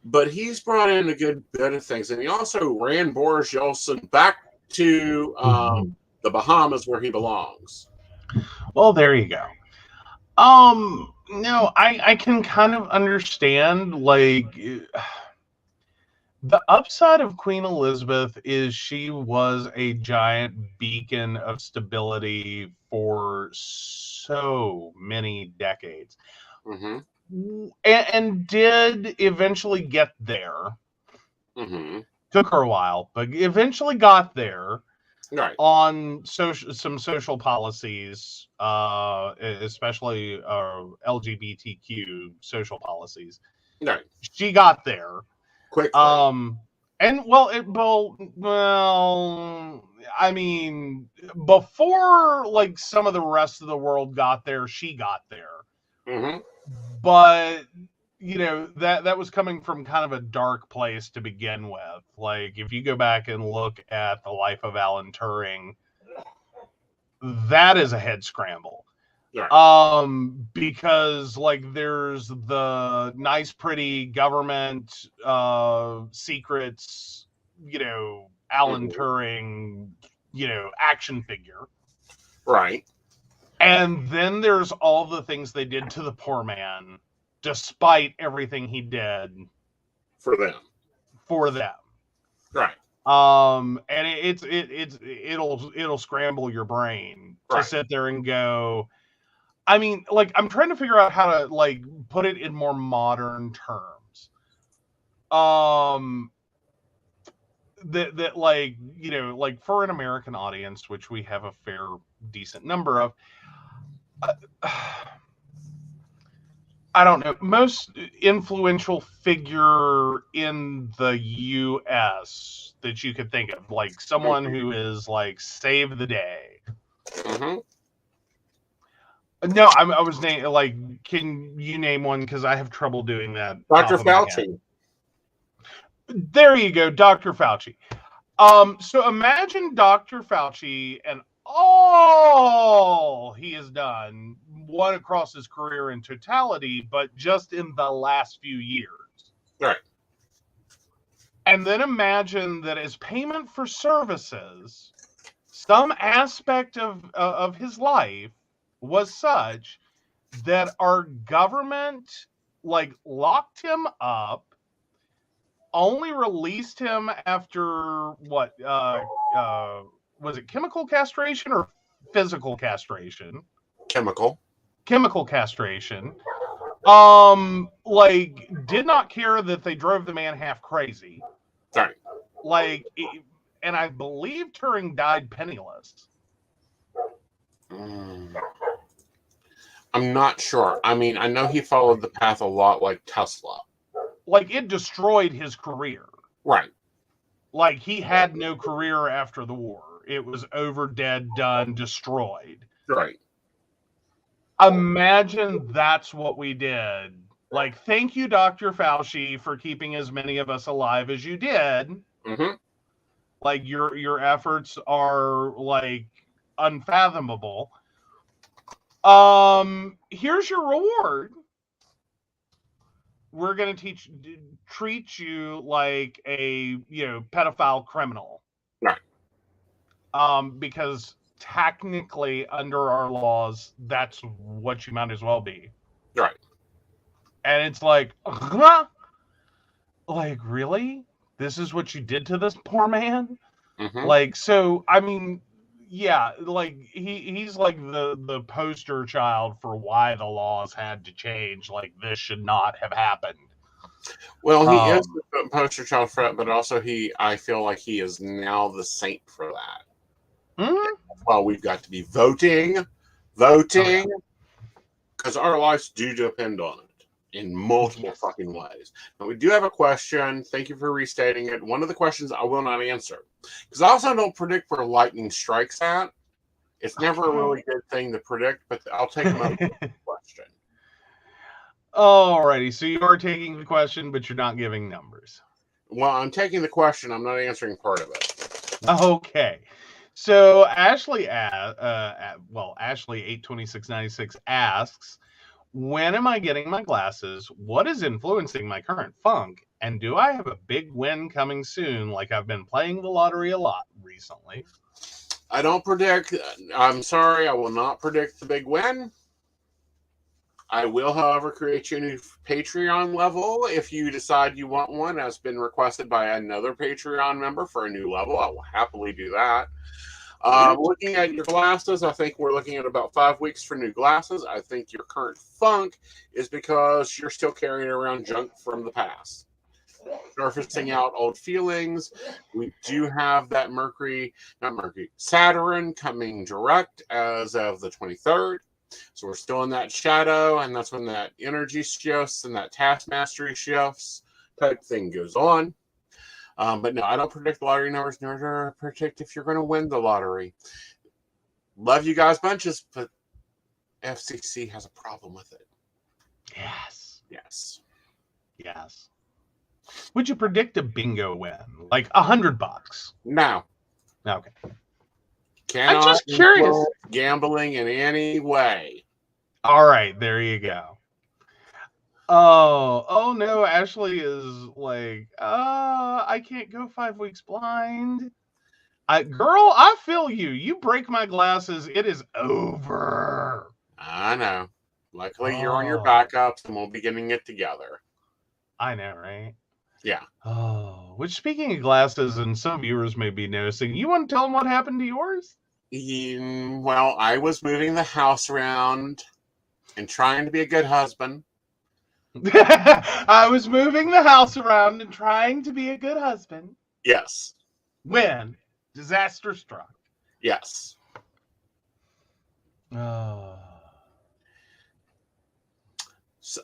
But he's brought in a good bit of things, and he also ran Boris Yeltsin back to the Bahamas, where he belongs. Well, there you go. No, I can kind of understand, like, the upside of Queen Elizabeth is she was a giant beacon of stability for so many decades. Mm-hmm. And did eventually get there. Mm-hmm. Took her a while, but eventually got there. Right. On some social policies, especially LGBTQ social policies. Right. She got there. Quickly. And I mean, before like some of the rest of the world got there, she got there. Mm-hmm. But that was coming from kind of a dark place to begin with. Like, if you go back and look at the life of Alan Turing, that is a head scramble. Right. Because like there's the nice pretty government secrets, Alan Turing, action figure. Right. And then there's all the things they did to the poor man, despite everything he did for them. Right. And it'll scramble your brain to sit there and go. I mean, like, I'm trying to figure out how to like put it in more modern terms. That like, like for an American audience, which we have a fair decent number of, I don't know, most influential figure in the US that you could think of, like someone who is like save the day. Mm-hmm. No, I was naming, like, can you name one? Because I have trouble doing that. Dr. Fauci. There you go, Dr. Fauci. So imagine Dr. Fauci and all he has done, one across his career in totality, but just in the last few years. Right. And then imagine that as payment for services, some aspect of his life was such that our government like locked him up, only released him after what was it, chemical castration or physical castration? Chemical castration. Like, did not care that they drove the man half crazy. Right. Like, and I believe Turing died penniless. I'm not sure. I mean, I know he followed the path a lot like Tesla. Like, it destroyed his career. Right. Like, he had no career after the war. It was over, dead, done, destroyed. Right. Imagine that's what we did, Like, thank you, Dr. Fauci, for keeping as many of us alive as you did. Mm-hmm. Like, your efforts are, like, unfathomable. Here's your reward. We're going to treat you like a, pedophile criminal. Right. Because technically, under our laws, that's what you might as well be. Right. And it's like, huh? Like, really? This is what you did to this poor man? Mm-hmm. Like, so, I mean, yeah, like, he's like the poster child for why the laws had to change. Like, this should not have happened. Well, he is the poster child for it, but also I feel like he is now the saint for that. Mm-hmm. Well, we've got to be voting, because our lives do depend on it in multiple fucking ways. Now, we do have a question. Thank you for restating it. One of the questions I will not answer, because I also don't predict where lightning strikes at. It's never a really good thing to predict, but I'll take another question. Alrighty, so you are taking the question, but you're not giving numbers. Well, I'm taking the question. I'm not answering part of it. Okay. So Ashley, Ashley 82696 asks, when am I getting my glasses? What is influencing my current funk? And do I have a big win coming soon? Like I've been playing the lottery a lot recently. I don't predict. I'm sorry. I will not predict the big win. I will, however, create you a new Patreon level if you decide you want one, as been requested by another Patreon member for a new level. I will happily do that. Looking at your glasses, I think we're looking at about 5 weeks for new glasses. I think your current funk is because you're still carrying around junk from the past. Surfacing out old feelings. We do have that Saturn coming direct as of the 23rd. So we're still in that shadow, and that's when that energy shifts and that task mastery shifts type thing goes on. But no, I don't predict lottery numbers, nor do I predict if you're going to win the lottery. Love you guys bunches, but FCC has a problem with it. Yes. Would you predict a bingo win? Like $100? No. Okay. Cannot I'm just curious. Gambling in any way. All right, there you go. Oh no, Ashley is like, I can't go 5 weeks blind. Girl, I feel you. You break my glasses, it is over. I know. Luckily, you're on your backups, and we'll be getting it together. I know, right? Yeah. Oh, which, speaking of glasses, and some viewers may be noticing, you want to tell them what happened to yours? Well, I was moving the house around and trying to be a good husband. I was moving the house around and trying to be a good husband. Yes. When disaster struck. Yes. Oh.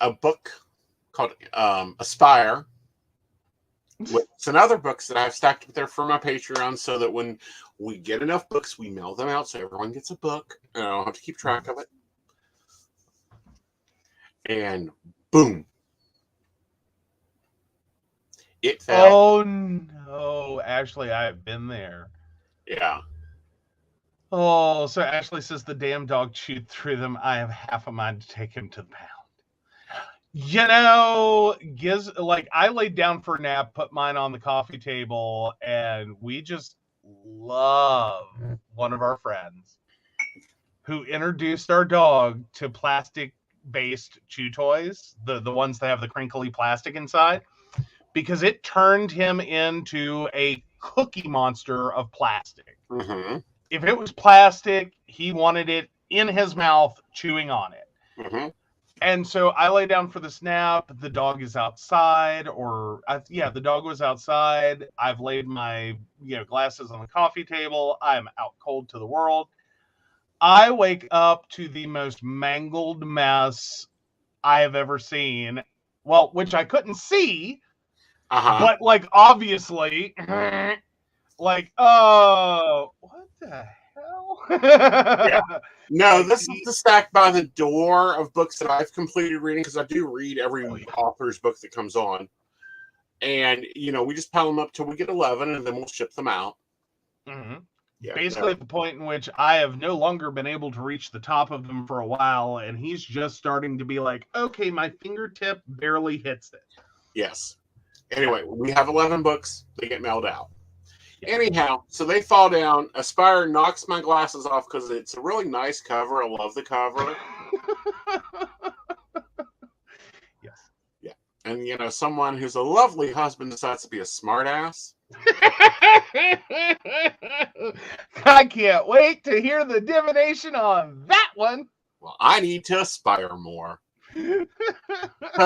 A book called Aspire. It's another books that I've stacked up there for my Patreon, so that when we get enough books, we mail them out so everyone gets a book, and I don't have to keep track of it. And boom. It fell. Oh no, Ashley, I have been there. Yeah. Oh, so Ashley says the damn dog chewed through them. I have half a mind to take him to the pound. You know, I laid down for a nap, put mine on the coffee table, and we just love one of our friends who introduced our dog to plastic-based chew toys, the ones that have the crinkly plastic inside, because it turned him into a cookie monster of plastic. Mm-hmm. If it was plastic, he wanted it in his mouth, chewing on it. Mm-hmm. And so I lay down for this nap. The dog is outside, the dog was outside. I've laid my glasses on the coffee table. I'm out cold to the world. I wake up to the most mangled mess I have ever seen. Well, which I couldn't see, but obviously, what the hell? Yeah. No, this is the stack by the door of books that I've completed reading, because I do read every author's book that comes on. And, we just pile them up till we get 11, and then we'll ship them out. Mm-hmm. Yeah, basically at the point in which I have no longer been able to reach the top of them for a while, and he's just starting to be like, okay, my fingertip barely hits it. Yes. Anyway, we have 11 books. They get mailed out. Anyhow, so they fall down. Aspire knocks my glasses off because it's a really nice cover. I love the cover. Yes. Yeah. And, someone who's a lovely husband decides to be a smartass. I can't wait to hear the divination on that one. Well, I need to aspire more. So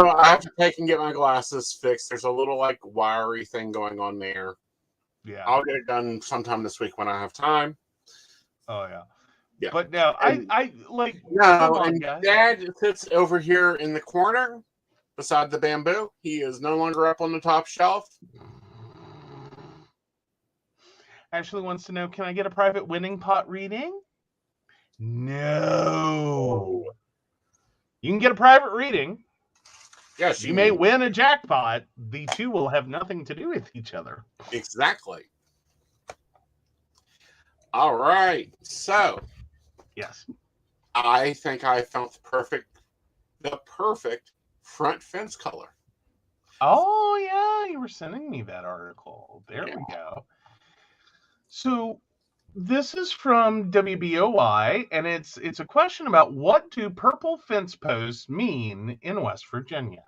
I have to take and get my glasses fixed. There's a little wiry thing going on there. Yeah. I'll get it done sometime this week when I have time. Oh yeah. Yeah. But no, I like no, on, and guys. Dad sits over here in the corner beside the bamboo. He is no longer up on the top shelf. Ashley wants to know, can I get a private winning pot reading? No. You can get a private reading. Yes. You may win a jackpot. The two will have nothing to do with each other. Exactly. All right. So. Yes. I think I found the perfect front fence color. Oh, yeah. You were sending me that article. There we go. So this is from WBOI, and it's a question about what do purple fence posts mean in West Virginia?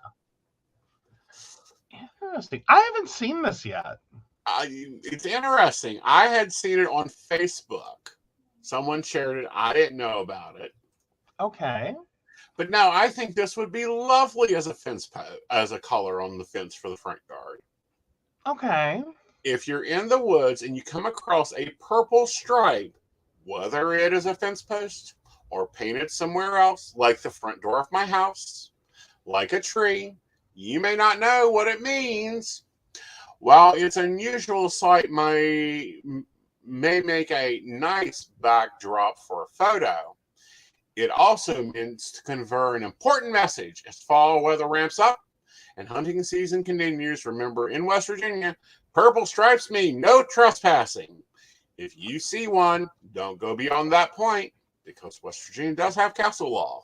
Interesting. I haven't seen this yet. It's interesting. I had seen it on Facebook. Someone shared it. I didn't know about it. Okay. But no, I think this would be lovely as a fence as a color on the fence for the front yard. Okay. If you're in the woods and you come across a purple stripe, whether it is a fence post or painted somewhere else, like the front door of my house, like a tree, you may not know what it means. While it's an unusual sight may make a nice backdrop for a photo, it also means to convey an important message as fall weather ramps up and hunting season continues. Remember, in West Virginia, purple stripes mean no trespassing. If you see one, don't go beyond that point, because West Virginia does have castle law.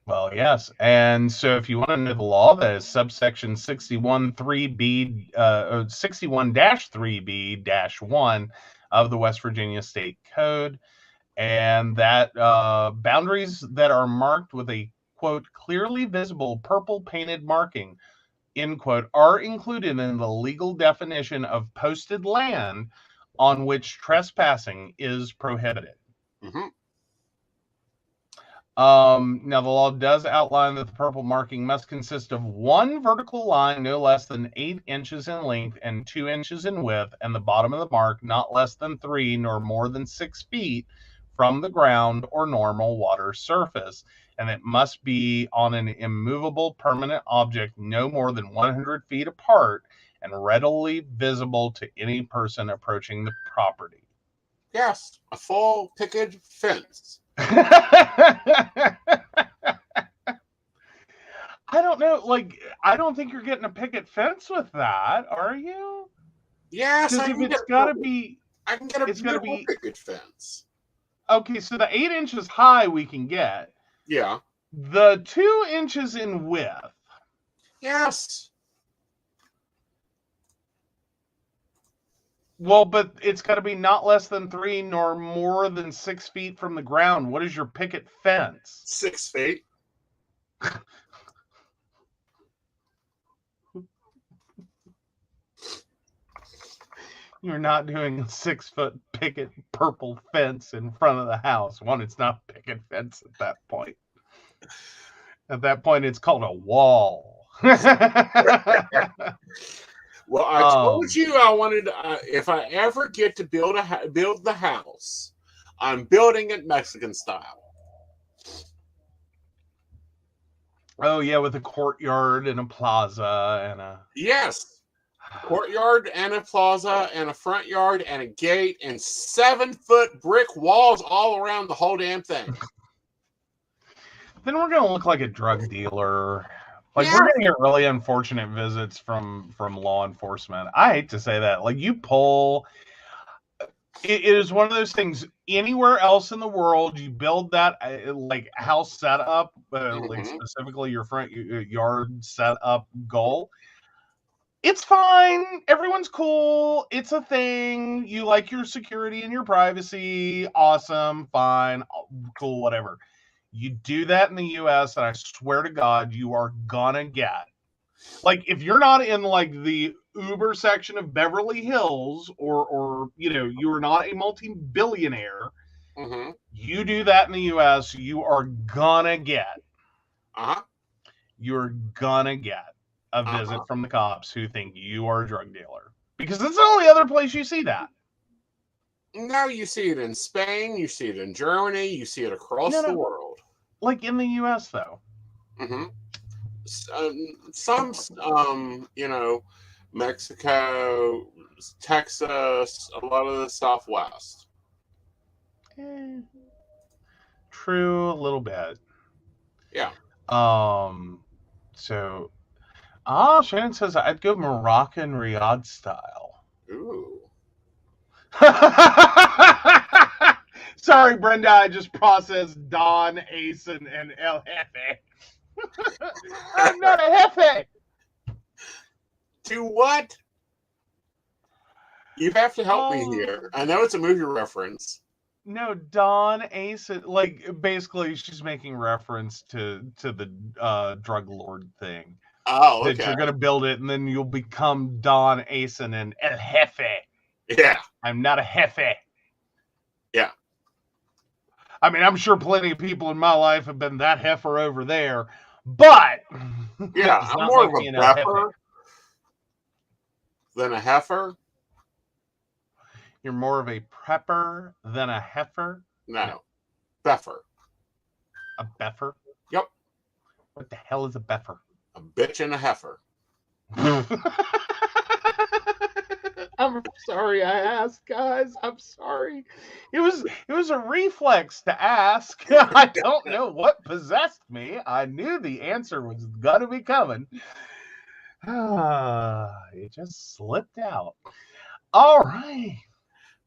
Well, yes. And so if you want to know the law, that is subsection 61-3B, 61-3B-1 of the West Virginia State Code. And that boundaries that are marked with a, quote, clearly visible purple painted marking, end quote, are included in the legal definition of posted land on which trespassing is prohibited. Mm-hmm. Now, the law does outline that the purple marking must consist of one vertical line no less than 8 inches in length and 2 inches in width, and the bottom of the mark not less than 3 nor more than 6 feet from the ground or normal water surface, and it must be on an immovable permanent object no more than 100 feet apart and readily visible to any person approaching the property. Yes, a full picket fence. I don't know. I don't think you're getting a picket fence with that, are you? Yes, I can get a beautiful picket fence. Okay, so the 8 inches high we can get. Yeah. The 2 inches in width. Yes. Well, but it's got to be not less than 3 nor more than 6 feet from the ground. What is your picket fence? 6 feet. You're not doing a 6-foot picket purple fence in front of the house. One, it's not a picket fence at that point. At that point, it's called a wall. Well, I told you I wanted to, if I ever get to build the house, I'm building it Mexican style. Oh, yeah, with a courtyard and a plaza and a... Yes. Courtyard and a plaza and a front yard and a gate and 7-foot brick walls all around the whole damn thing. Then we're gonna look like a drug dealer. Like, Yeah. we're gonna get really unfortunate visits from law enforcement. I hate to say that. Like, you pull. It is one of those things. Anywhere else in the world, you build that like house setup, like specifically your front yard setup goal. It's fine. Everyone's cool. It's a thing. You like your security and your privacy. Awesome. Fine. Cool. Whatever. You do that in the U.S., and I swear to God, you are gonna get. Like, if you're not in like the Uber section of Beverly Hills, or you're not a multi-billionaire, you do that in the U.S., you are gonna get. You're gonna get a visit from the cops who think you are a drug dealer, because it's the only other place you see that. No, you see it in Spain, you see it in Germany, you see it across the world. Like in the U.S., though. Some, Mexico, Texas, a lot of the Southwest. True, a little bit. Yeah. So, Shannon says I'd go Moroccan Riyadh style. Ooh. Sorry, Brenda, I just processed Don, Aeson, and El Jefe. I'm not a Jefe. To what? You have to help me here. I know it's a movie reference. No, Don, Aeson, like, basically she's making reference to the drug lord thing. Oh, okay. That you're going to build it, and then you'll become Don, Aeson, and El Jefe. Yeah. I'm not a Jefe. Yeah. I mean, I'm sure plenty of people in my life have been that heifer over there, but yeah, I'm more of a prepper than a heifer. You're more of a prepper than a heifer? No. Beffer. A beffer? Yep. What the hell is a beffer? A bitch and a heifer. I'm sorry I asked, guys. I'm sorry. It was a reflex to ask. I don't know what possessed me. I knew the answer was gonna be coming. It just slipped out. All right.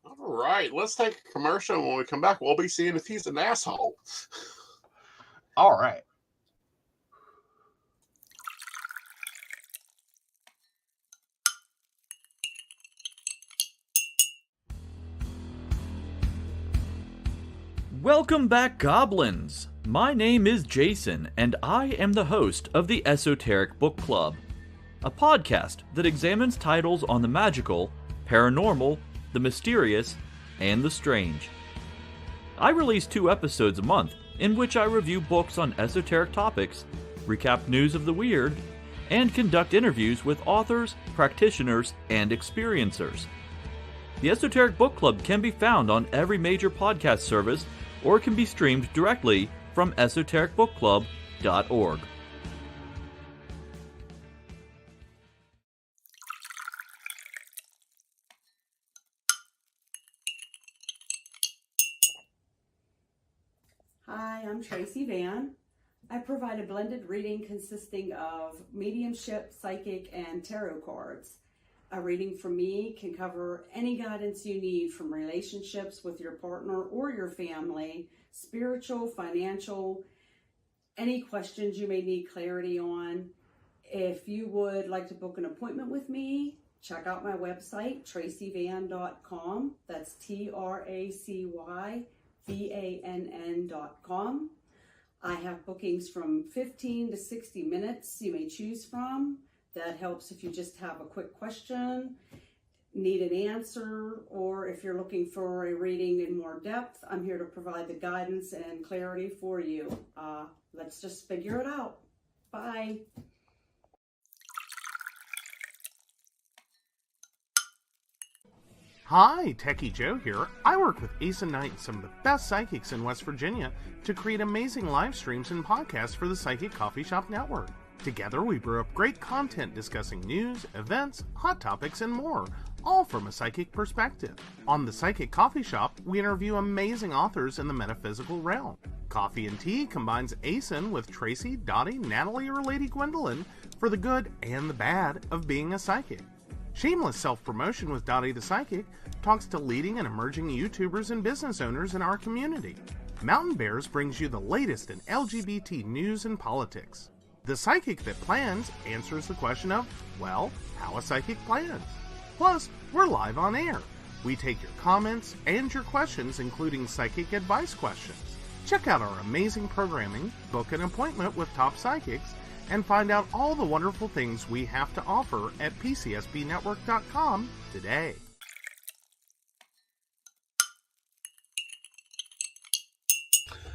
All right. Let's take a commercial, and when we come back, we'll be seeing if he's an asshole. All right. Welcome back, Goblins! My name is Jason, and I am the host of the Esoteric Book Club, a podcast that examines titles on the magical, paranormal, the mysterious, and the strange. I release 2 episodes a month, in which I review books on esoteric topics, recap news of the weird, and conduct interviews with authors, practitioners, and experiencers. The Esoteric Book Club can be found on every major podcast service, or can be streamed directly from esotericbookclub.org. Hi, I'm Tracy Van. I provide a blended reading consisting of mediumship, psychic, and tarot cards. A reading from me can cover any guidance you need from relationships with your partner or your family, spiritual, financial, any questions you may need clarity on. If you would like to book an appointment with me, check out my website, tracyvann.com. That's TracyVann.com. I have bookings from 15 to 60 minutes you may choose from. That helps if you just have a quick question, need an answer, or if you're looking for a reading in more depth, I'm here to provide the guidance and clarity for you. Let's just figure it out. Bye. Hi, Techie Joe here. I work with Aeson Knight, some of the best psychics in West Virginia, to create amazing live streams and podcasts for the Psychic Coffee Shop Network. Together, we brew up great content discussing news, events, hot topics, and more, all from a psychic perspective. On the Psychic Coffee Shop, we interview amazing authors in the metaphysical realm. Coffee and Tea combines Aeson with Tracy, Dottie, Natalie, or Lady Gwendolyn for the good and the bad of being a psychic. Shameless Self-Promotion with Dottie the Psychic talks to leading and emerging YouTubers and business owners in our community. Mountain Bears brings you the latest in LGBT news and politics. The Psychic That Plans answers the question of, well, how a psychic plans. Plus, we're live on air. We take your comments and your questions, including psychic advice questions. Check out our amazing programming, book an appointment with top psychics, and find out all the wonderful things we have to offer at pcsbnetwork.com today.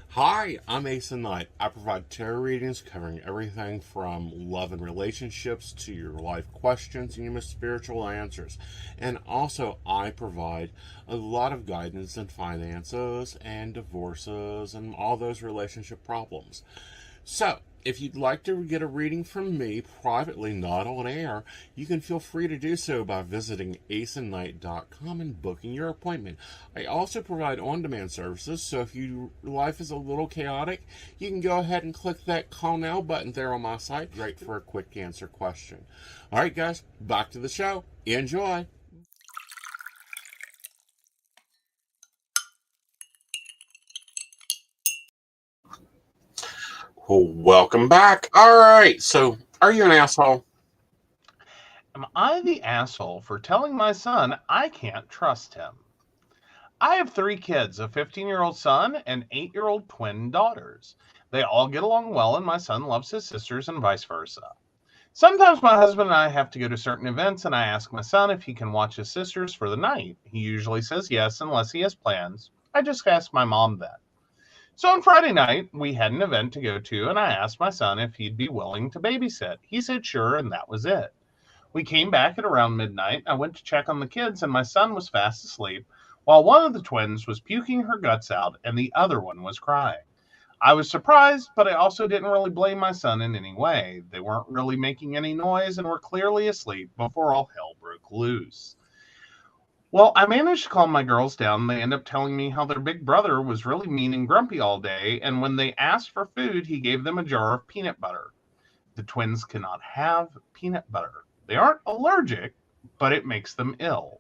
Hi, I'm Aeson Knight. I provide tarot readings covering everything from love and relationships to your life questions and your most spiritual answers. And also, I provide a lot of guidance in finances and divorces and all those relationship problems. So, if you'd like to get a reading from me privately, not on air, you can feel free to do so by visiting aesonknight.com and booking your appointment. I also provide on-demand services, so if your life is a little chaotic, you can go ahead and click that call now button there on my site. Great for a quick answer question. All right, guys, back to the show. Enjoy. Well, welcome back. All right, so are you an asshole? Am I the asshole for telling my son I can't trust him? I have 3 kids, a 15-year-old son and 8-year-old twin daughters. They all get along well, and my son loves his sisters and vice versa. Sometimes my husband and I have to go to certain events, and I ask my son if he can watch his sisters for the night. He usually says yes unless he has plans. I just ask my mom then. So on Friday night, we had an event to go to, and I asked my son if he'd be willing to babysit. He said sure, and that was it. We came back at around midnight. I went to check on the kids, and my son was fast asleep, while one of the twins was puking her guts out, and the other one was crying. I was surprised, but I also didn't really blame my son in any way. They weren't really making any noise and were clearly asleep before all hell broke loose. Well, I managed to calm my girls down. They end up telling me how their big brother was really mean and grumpy all day, and when they asked for food, he gave them a jar of peanut butter. The twins cannot have peanut butter. They aren't allergic, but it makes them ill.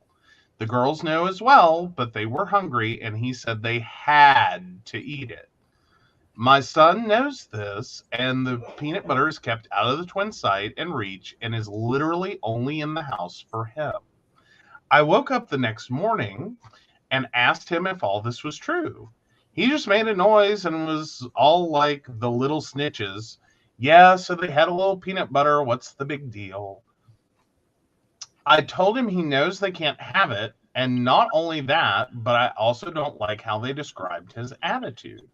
The girls know as well, but they were hungry, and he said they had to eat it. My son knows this, and the peanut butter is kept out of the twins' sight and reach and is literally only in the house for him. I woke up the next morning and asked him if all this was true. He just made a noise and was all like the little snitches. Yeah, so they had a little peanut butter. What's the big deal? I told him he knows they can't have it. And not only that, but I also don't like how they described his attitude,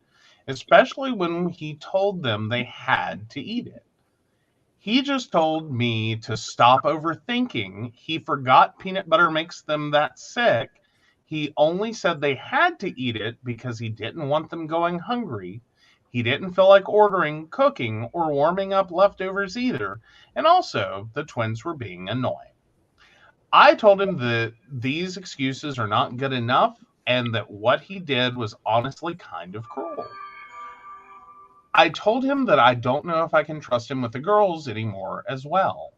especially when he told them they had to eat it. He just told me to stop overthinking. He forgot peanut butter makes them that sick. He only said they had to eat it because he didn't want them going hungry. He didn't feel like ordering, cooking, or warming up leftovers either. And also, the twins were being annoying. I told him that these excuses are not good enough and that what he did was honestly kind of cruel. I told him that I don't know if I can trust him with the girls anymore as well.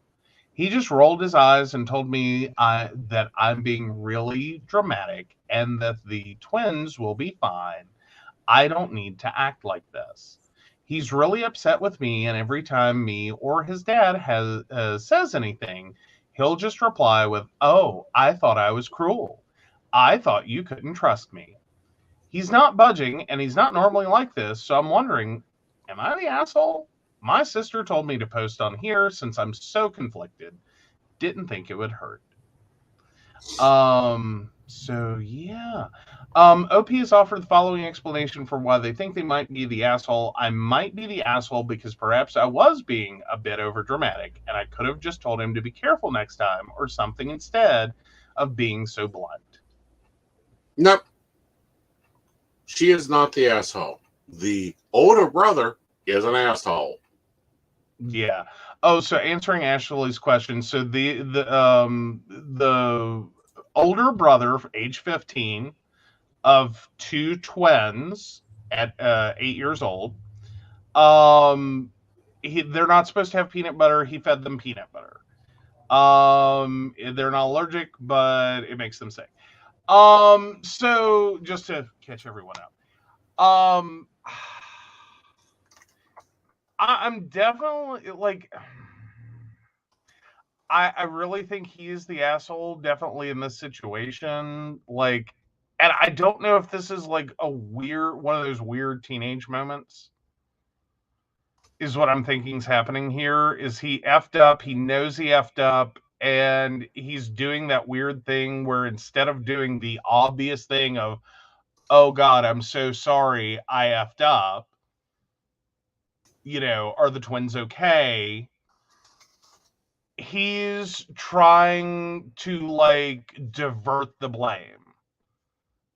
He just rolled his eyes and told me that I'm being really dramatic and that the twins will be fine. I don't need to act like this. He's really upset with me, and every time me or his dad says anything, he'll just reply with, "Oh, I thought I was cruel. I thought you couldn't trust me." He's not budging, and he's not normally like this, so I'm wondering, am I the asshole? My sister told me to post on here since I'm so conflicted. Didn't think it would hurt. So yeah. OP has offered the following explanation for why they think they might be the asshole. I might be the asshole because perhaps I was being a bit overdramatic, and I could have just told him to be careful next time or something instead of being so blunt. Nope. She is not the asshole. The older brother is an asshole. Yeah. Oh, so answering Ashley's question, so the older brother, age 15, of two twins at 8 years old. They're not supposed to have peanut butter. He fed them peanut butter. They're not allergic, but it makes them sick. So just to catch everyone up, I'm definitely like, I really think he's the asshole, definitely in this situation. Like, and I don't know if this is like one of those weird teenage moments. Is what I'm thinking is happening here. Is he effed up? He knows he effed up, and he's doing that weird thing where instead of doing the obvious thing of, "Oh God, I'm so sorry, I effed up," are the twins okay? He's trying to like divert the blame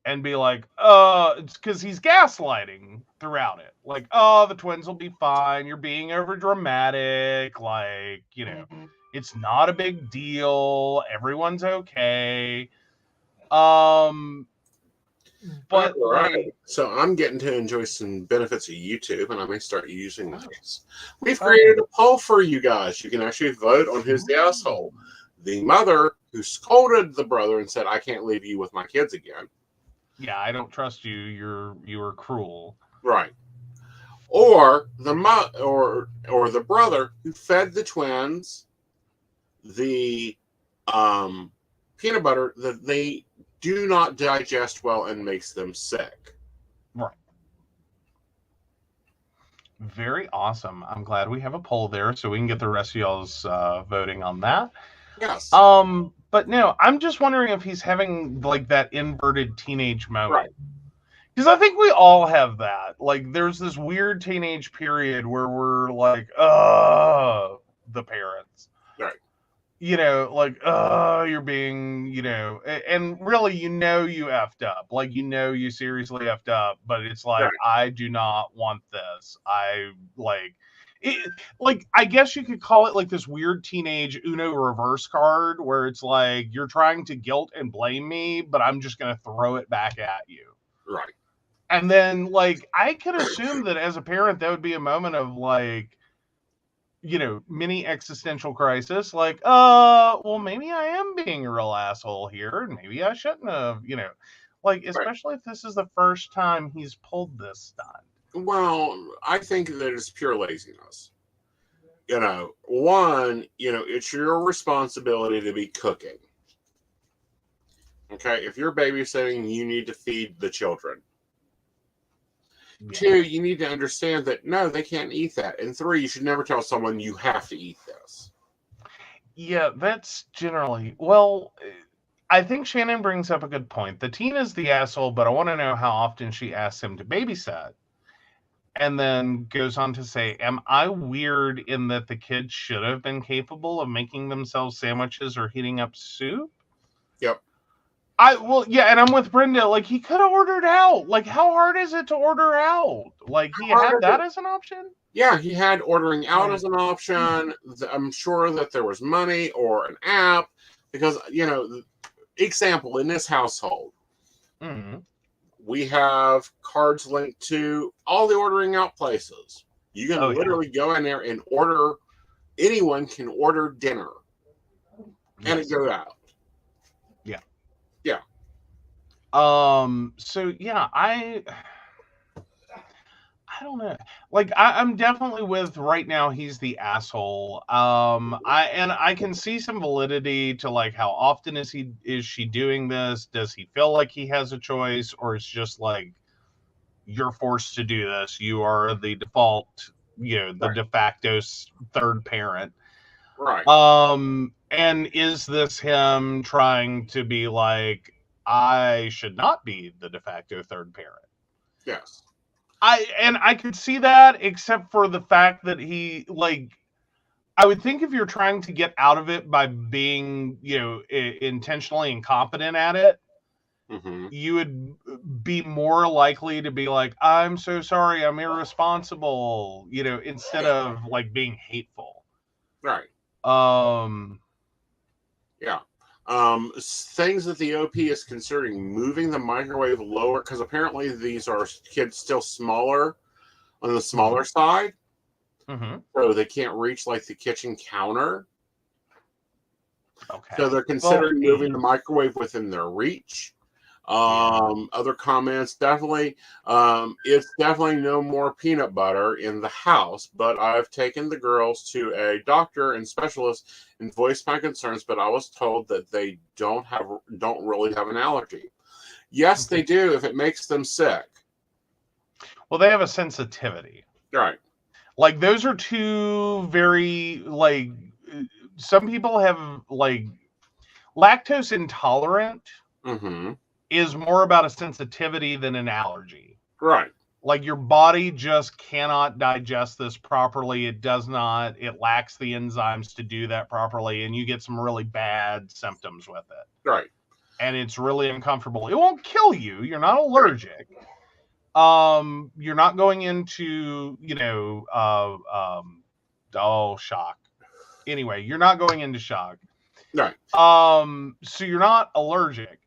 and be like, it's because he's gaslighting throughout it. Like, oh, the twins will be fine. You're being over dramatic. Like, it's not a big deal. Everyone's okay. But All right. So I'm getting to enjoy some benefits of YouTube, and I may start using those. We've created a poll for you guys. You can actually vote on who's the asshole. The mother who scolded the brother and said, "I can't leave you with my kids again." Yeah, I don't trust you. You are cruel. Right. Or the brother who fed the twins the peanut butter that they do not digest well and makes them sick. Right. Very awesome. I'm glad we have a poll there so we can get the rest of y'all's voting on that. Yes. But no, I'm just wondering if he's having like that inverted teenage moment. Right. Because I think we all have that. Like, there's this weird teenage period where we're like, the parents. Right. Like, you're being, and really, you effed up. Like, you seriously effed up, but it's like, Right. I do not want this. I guess you could call it like this weird teenage Uno reverse card where it's like, you're trying to guilt and blame me, but I'm just going to throw it back at you. Right. And then, like, I could assume that as a parent, that would be a moment of like, mini existential crisis, like, well, maybe I am being a real asshole here, and maybe I shouldn't have, like, especially if this is the first time he's pulled this stunt. Well, I think that it's pure laziness. One, it's your responsibility to be cooking. Okay, if you're babysitting, you need to feed the children. Yeah. 2, you need to understand that, no, they can't eat that. And 3, you should never tell someone you have to eat this. Yeah, that's generally... Well, I think Shannon brings up a good point. The teen is the asshole, but I want to know how often she asks him to babysit. And then goes on to say, am I weird in that the kids should have been capable of making themselves sandwiches or heating up soup? Yep. And I'm with Brenda. Like, he could have ordered out. Like, how hard is it to order out? Like, he had that as an option? Yeah, he had ordering out as an option. I'm sure that there was money or an app because, example, in this household, we have cards linked to all the ordering out places. You can literally go in there and order. Anyone can order dinner and it goes out. Yeah. Yeah. So yeah, I don't know. Like, I'm definitely with right now. He's the asshole. I can see some validity to like how often is she doing this? Does he feel like he has a choice, or it's just like you're forced to do this? You are the default, the de facto third parent. Right. And is this him trying to be like, I should not be the de facto third parent? Yes. I could see that, except for the fact that he, like, I would think if you're trying to get out of it by being, intentionally incompetent at it, Mm-hmm. you would be more likely to be like, I'm so sorry, I'm irresponsible, instead of like being hateful. Right. Um, Yeah. Things that the OP is considering: moving the microwave lower, because apparently these are kids still smaller, on the smaller side, so they can't reach like the kitchen counter. Okay. So they're considering moving the microwave within their reach. Other comments, definitely, it's definitely no more peanut butter in the house, but I've taken the girls to a doctor and specialist and voiced my concerns, but I was told that they don't really have an allergy. Yes, they do if it makes them sick. Well, they have a sensitivity. Right. Like, those are two very, like, some people have, like, lactose intolerant is more about a sensitivity than an allergy. Right. Like, your body just cannot digest this properly. It does not. It lacks the enzymes to do that properly, and you get some really bad symptoms with it. Right. And it's really uncomfortable. It won't kill you. You're not allergic. You're not going into, shock. Anyway, you're not going into shock. Right. So you're not allergic,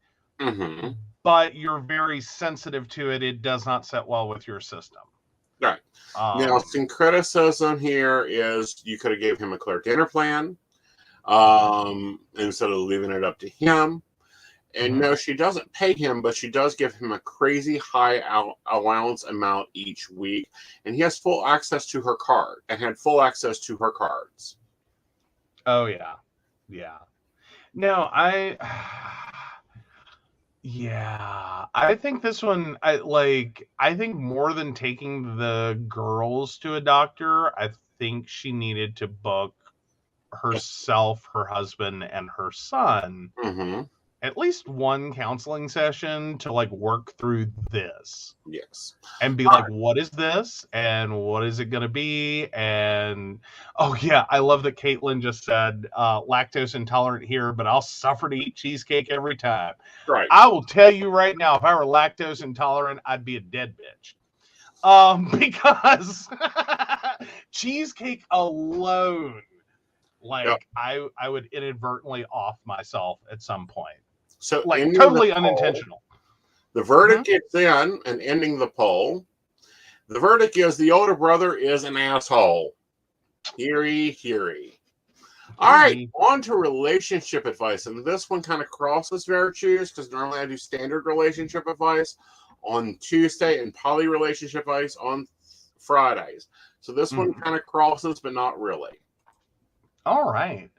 but you're very sensitive to it. It does not set well with your system. Right. Now, some criticism here is you could have gave him a clear dinner plan instead of leaving it up to him. And no, she doesn't pay him, but she does give him a crazy high allowance amount each week. And he has full access to her card and had full access to her cards. Oh, yeah. Yeah. No, I think this one, I think more than taking the girls to a doctor, I think she needed to book herself, her husband, and her son at least one counseling session to like work through this. Yes. And be like, what is this? And what is it going to be? And, oh yeah, I love that Caitlin just said, lactose intolerant here, but I'll suffer to eat cheesecake every time. Right. I will tell you right now, if I were lactose intolerant, I'd be a dead bitch. Because cheesecake alone, like, I would inadvertently off myself at some point. So like totally unintentional. The verdict gets in and ending the poll. The verdict is the older brother is an asshole. Heary. All right, on to relationship advice. And this one kind of crosses virtues because normally I do standard relationship advice on Tuesday and poly relationship advice on Fridays. So this one kind of crosses, but not really. All right.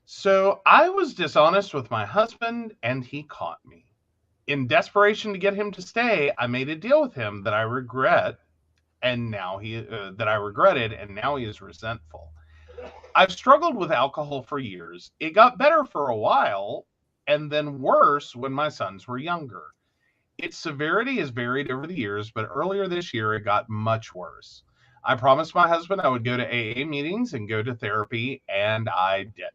So I was dishonest with my husband and he caught me. In desperation to get him to stay, I made a deal with him that I regretted, and now he is resentful. I've struggled with alcohol for years. It got better for a while, and then worse when my sons were younger. Its severity has varied over the years, but earlier this year it got much worse. I promised my husband I would go to AA meetings and go to therapy, and I didn't.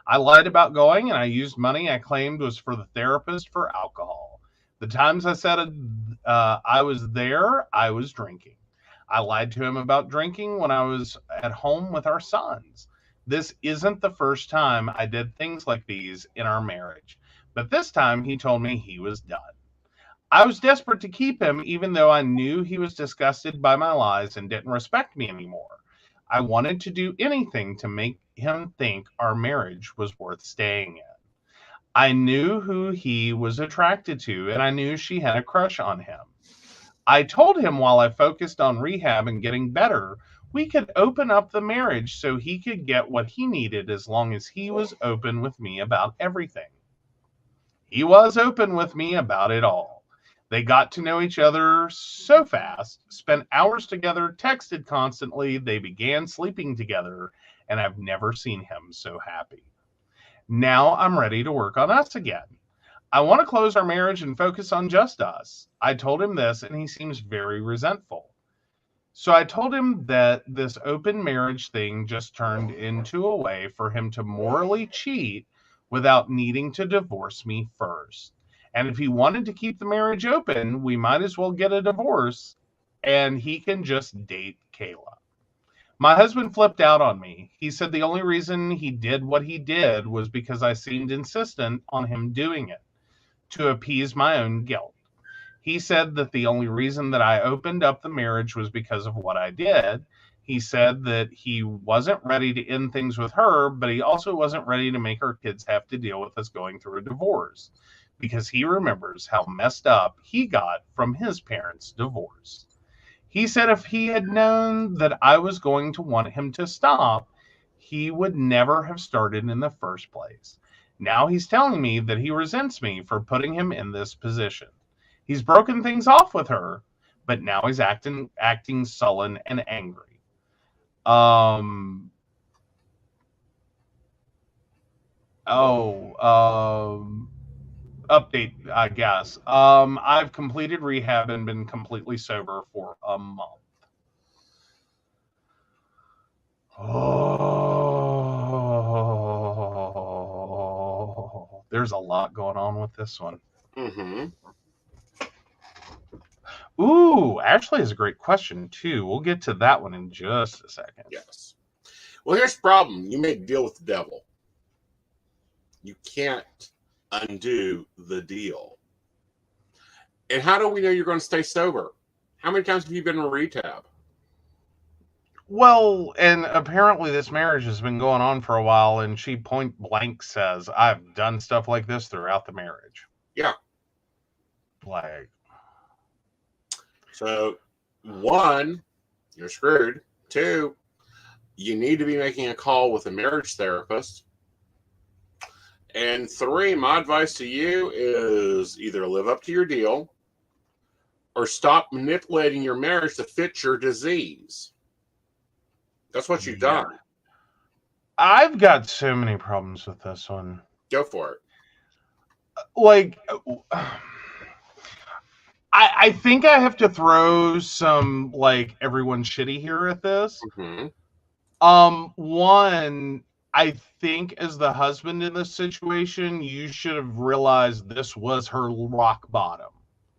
I lied about going, and I used money I claimed was for the therapist for alcohol. The times I said I was there, I was drinking. I lied to him about drinking when I was at home with our sons. This isn't the first time I did things like these in our marriage, but this time he told me he was done. I was desperate to keep him, even though I knew he was disgusted by my lies and didn't respect me anymore. I wanted to do anything to make him think our marriage was worth staying in. I knew who he was attracted to, and I knew she had a crush on him. I told him while I focused on rehab and getting better, we could open up the marriage so he could get what he needed as long as he was open with me about everything. He was open with me about it all. They got to know each other so fast, spent hours together, texted constantly. They began sleeping together, and I've never seen him so happy. Now I'm ready to work on us again. I want to close our marriage and focus on just us. I told him this, and he seems very resentful. So I told him that this open marriage thing just turned into a way for him to morally cheat without needing to divorce me first. And if he wanted to keep the marriage open, we might as well get a divorce and he can just date Kayla. My husband flipped out on me. He said the only reason he did what he did was because I seemed insistent on him doing it to appease my own guilt. He said that the only reason that I opened up the marriage was because of what I did. He said that he wasn't ready to end things with her, but he also wasn't ready to make our kids have to deal with us going through a divorce because he remembers how messed up he got from his parents' divorce. He said if he had known that I was going to want him to stop, he would never have started in the first place. Now he's telling me that he resents me for putting him in this position. He's broken things off with her, but now he's acting sullen and angry. Update, I guess. I've completed rehab and been completely sober for a month. Oh, there's a lot going on with this one. Mm-hmm. Ooh, Ashley has a great question too. We'll get to that one in just a second. Yes. Well, here's the problem. You make a deal with the devil. You can't undo the deal. And how do we know you're going to stay sober? How many times have you been in rehab? Well, and apparently this marriage has been going on for a while, and she point blank says, I've done stuff like this throughout the marriage. Yeah. Like, so, 1, you're screwed. 2, you need to be making a call with a marriage therapist. And 3, my advice to you is either live up to your deal or stop manipulating your marriage to fit your disease. That's what you've done. I've got so many problems with this one. Go for it. Like, I think I have to throw some, like, everyone's shitty here at this. Mm-hmm. One, I think as the husband in this situation, you should have realized this was her rock bottom.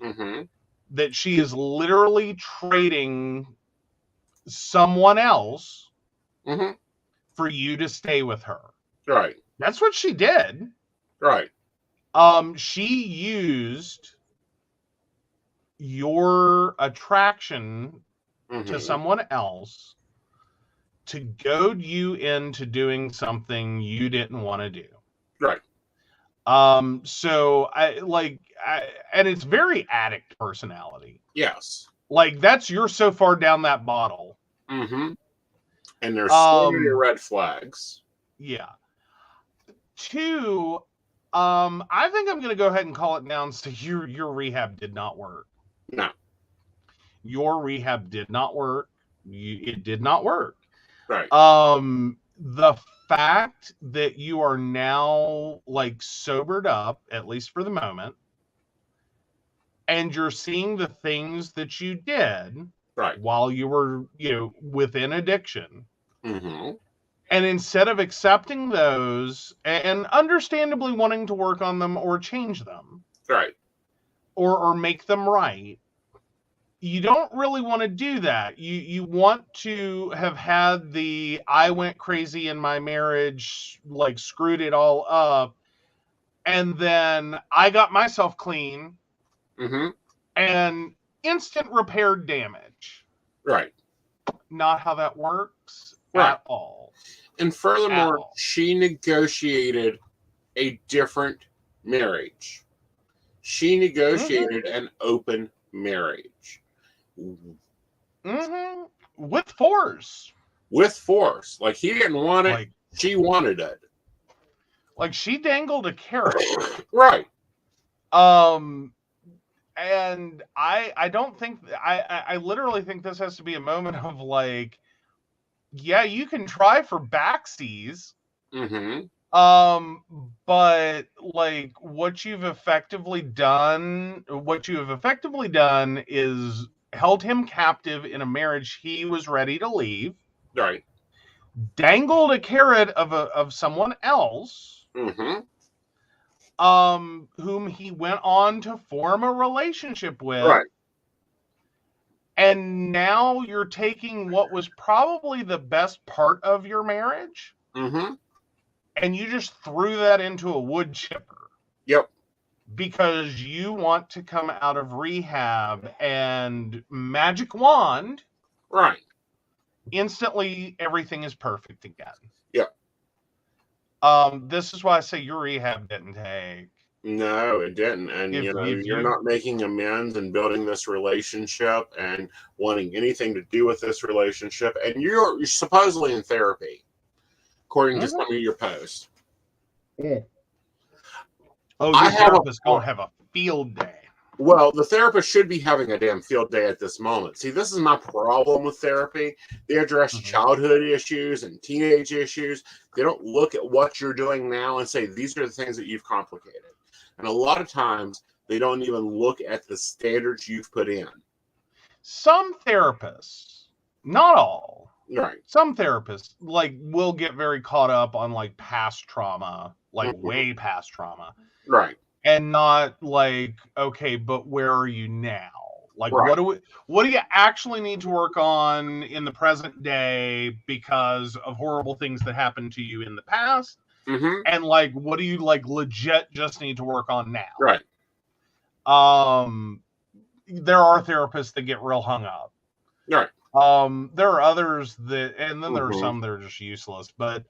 Mm-hmm. That she is literally trading someone else mm-hmm. for you to stay with her. Right. That's what she did. Right. She used your attraction mm-hmm. to someone else to goad you into doing something you didn't want to do. Right. So and it's very addict personality. Yes. Like, you're so far down that bottle. Mm-hmm. And there's so many red flags. Yeah. 2, I think I'm going to go ahead and call it now and say your rehab did not work. No. Your rehab did not work. It did not work. Right. The fact that you are now, like, sobered up, at least for the moment, and you're seeing the things that you did right while you were, within addiction. Mm-hmm. And instead of accepting those and understandably wanting to work on them or change them, right, or make them right, you don't really want to do that. You want to have had the I went crazy in my marriage, like, screwed it all up, and then I got myself clean, mm-hmm. and instant repaired damage. Right. Not how that works right. at all. And furthermore, she negotiated a different marriage. She negotiated an open marriage. Mm-hmm. With force. With force. Like, he didn't want it. Like, she wanted it. Like, she dangled a carrot. Right. And I don't think, I literally think this has to be a moment of, like, yeah, you can try for backsies. Mm-hmm. But, like, what you have effectively done is held him captive in a marriage he was ready to leave. Right. Dangled a carrot of someone else. Mm-hmm. whom he went on to form a relationship with. Right. And now you're taking what was probably the best part of your marriage, Mm-hmm. and you just threw that into a wood chipper. Yep. Because you want to come out of rehab and magic wand, Right. instantly everything is perfect again. Yep. This is why I say your rehab didn't take. No, it didn't. And, If you're you- not making amends and building this relationship and wanting anything to do with this relationship. And you're supposedly in therapy, according to some of your posts. Oh, I your have therapist going to have a field day. Well, the therapist should be having a damn field day at this moment. See, this is my problem with therapy. They address childhood issues and teenage issues. They don't look at what you're doing now and say, these are the things that you've complicated. And a lot of times, they don't even look at the standards you've put in. Some therapists, not all, Right. some therapists, like, will get very caught up on, like, past trauma, like, way past trauma. Right. And not like, okay, but where are you now? Like, Right. what do you actually need to work on in the present day because of horrible things that happened to you in the past? Mm-hmm. And like, what do you like legit just need to work on now? Right. There are therapists that get real hung up. Right. There are others that, and then there are some that are just useless, but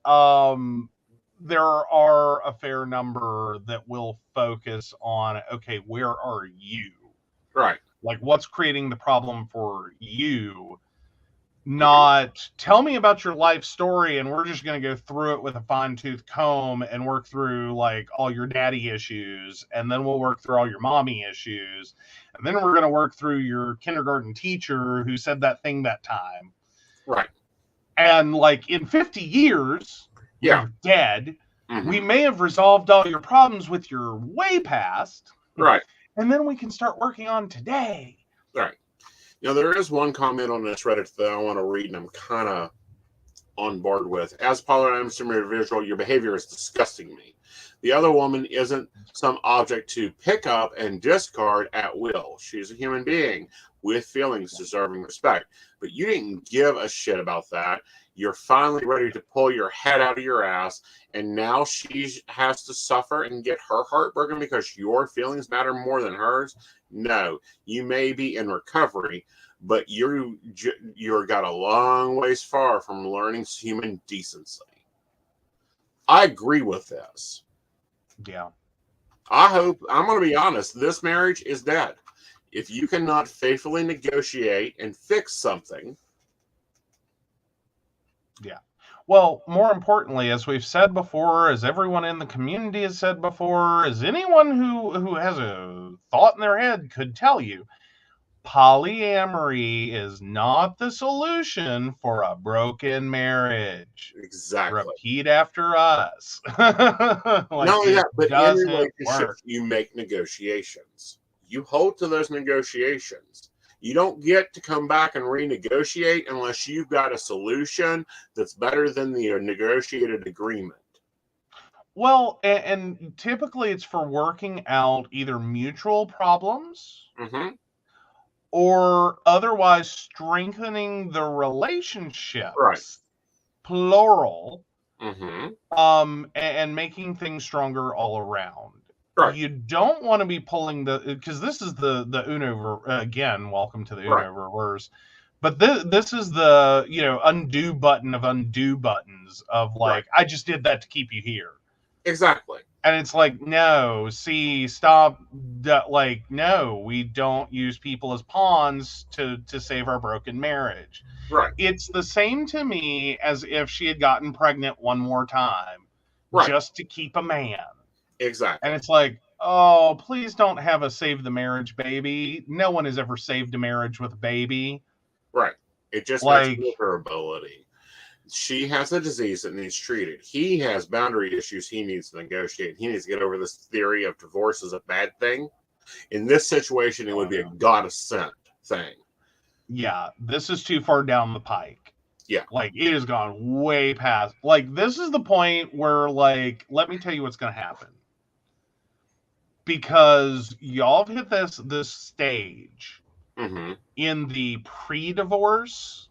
there are a fair number that will focus on, okay, where are you? Right. Like, what's creating the problem for you? Not tell me about your life story and we're just going to go through it with a fine-tooth comb and work through like all your daddy issues, and then we'll work through all your mommy issues, and then we're going to work through your kindergarten teacher who said that thing that time. Right. And like in 50 years, Yeah. you're dead. We may have resolved all your problems with your way past. Right. And then we can start working on today. Right. There is one comment on this Reddit that I want to read, and I'm kind of on board with. As polyamorous individual, your behavior is disgusting me. The other woman isn't some object to pick up and discard at will. She's a human being with feelings deserving respect. But you didn't give a shit about that. You're finally ready to pull your head out of your ass, and now she has to suffer and get her heart broken because your feelings matter more than hers? No, you may be in recovery, but you're got a long ways far from learning human decency. I agree with this. Yeah. I'm going to be honest, this marriage is dead. If you cannot faithfully negotiate and fix something. Yeah. Well, more importantly, as we've said before, as everyone in the community has said before, as anyone who has a thought in their head could tell you, polyamory is not the solution for a broken marriage. Exactly. Repeat after us. Like, not only that, but in relationships, you make negotiations. You hold to those negotiations. You don't get to come back and renegotiate unless you've got a solution that's better than the negotiated agreement. Well, and typically it's for working out either mutual problems or otherwise strengthening the relationships, right? Plural, and making things stronger all around. Right. You don't want to be pulling because this is the Uno again. Welcome to the Uno reverse. But this is the undo button of undo buttons of like I just did that to keep you here. Exactly. And it's like, no, stop. Like, no, we don't use people as pawns to save our broken marriage. Right. It's the same to me as if she had gotten pregnant one more time just to keep a man. Exactly. And it's like, oh, please don't have a save the marriage baby. No one has ever saved a marriage with a baby. Right. It just like makes her ability. She has a disease that needs treated. He has boundary issues he needs to negotiate. He needs to get over this theory of divorce is a bad thing. In this situation, it would be a God-sent thing. Yeah, this is too far down the pike. Yeah. Like, it has gone way past. Like, this is the point where, like, let me tell you what's going to happen. because y'all have hit this stage Mm-hmm. in the pre-divorce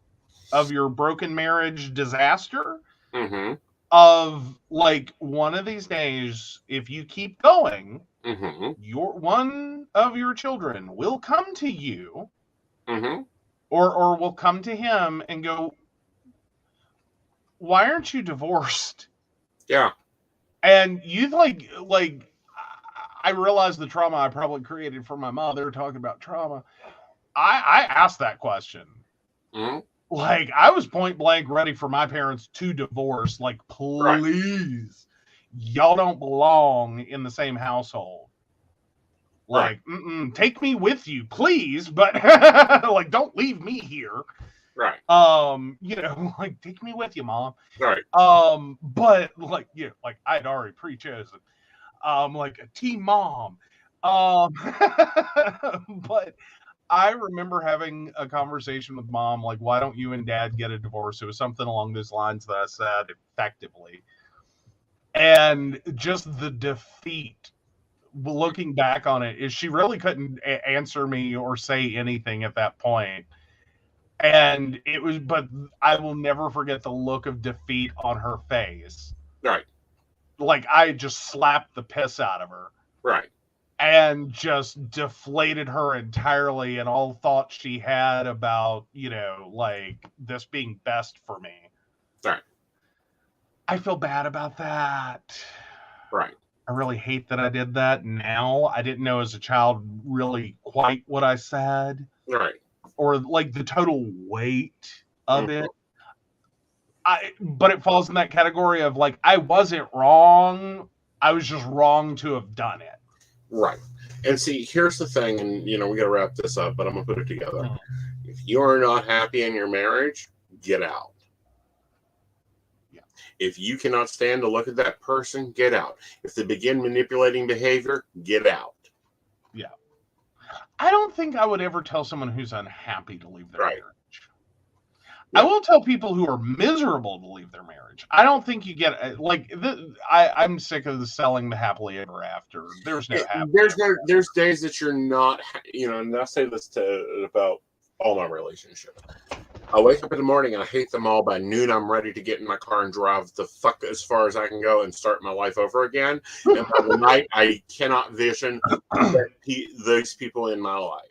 of your broken marriage disaster Mm-hmm. of like one of these days, if you keep going, Mm-hmm. one of your children will come to you Mm-hmm. or will come to him and go, why aren't you divorced? Yeah. And you like I realize the trauma I probably created for my mother talking about trauma. I asked that question. Mm-hmm. Like, I was point blank ready for my parents to divorce. Like, Right. please, y'all don't belong in the same household. Like, take me with you, please, but like, don't leave me here. Right. Like, take me with you, Mom. Right. But like, like I'd already pre-chosen, like a team mom. But I remember having a conversation with Mom, like, why don't you and Dad get a divorce? It was something along those lines that I said effectively. And just the defeat, looking back on it, is she really couldn't answer me or say anything at that point. And but I will never forget the look of defeat on her face. Right. Like, I just slapped the piss out of her. Right. And just deflated her entirely and all thoughts she had about, like, this being best for me. Right. I feel bad about that. Right. I really hate that I did that now. I didn't know as a child really quite what I said. Right. Or, like, the total weight of it. But it falls in that category of, like, I wasn't wrong. I was just wrong to have done it. Right. And see, here's the thing, and we got to wrap this up, but I'm going to put it together. If you are not happy in your marriage, get out. Yeah. If you cannot stand to look at that person, get out. If they begin manipulating behavior, get out. Yeah. I don't think I would ever tell someone who's unhappy to leave their marriage. Yeah. I will tell people who are miserable to leave their marriage. I don't think you get I'm sick of selling the happily ever after. There's no there's days that you're not, and I say this about all my relationships. I wake up in the morning and I hate them all. By noon, I'm ready to get in my car and drive the fuck as far as I can go and start my life over again. And by the night, I cannot vision those people in my life.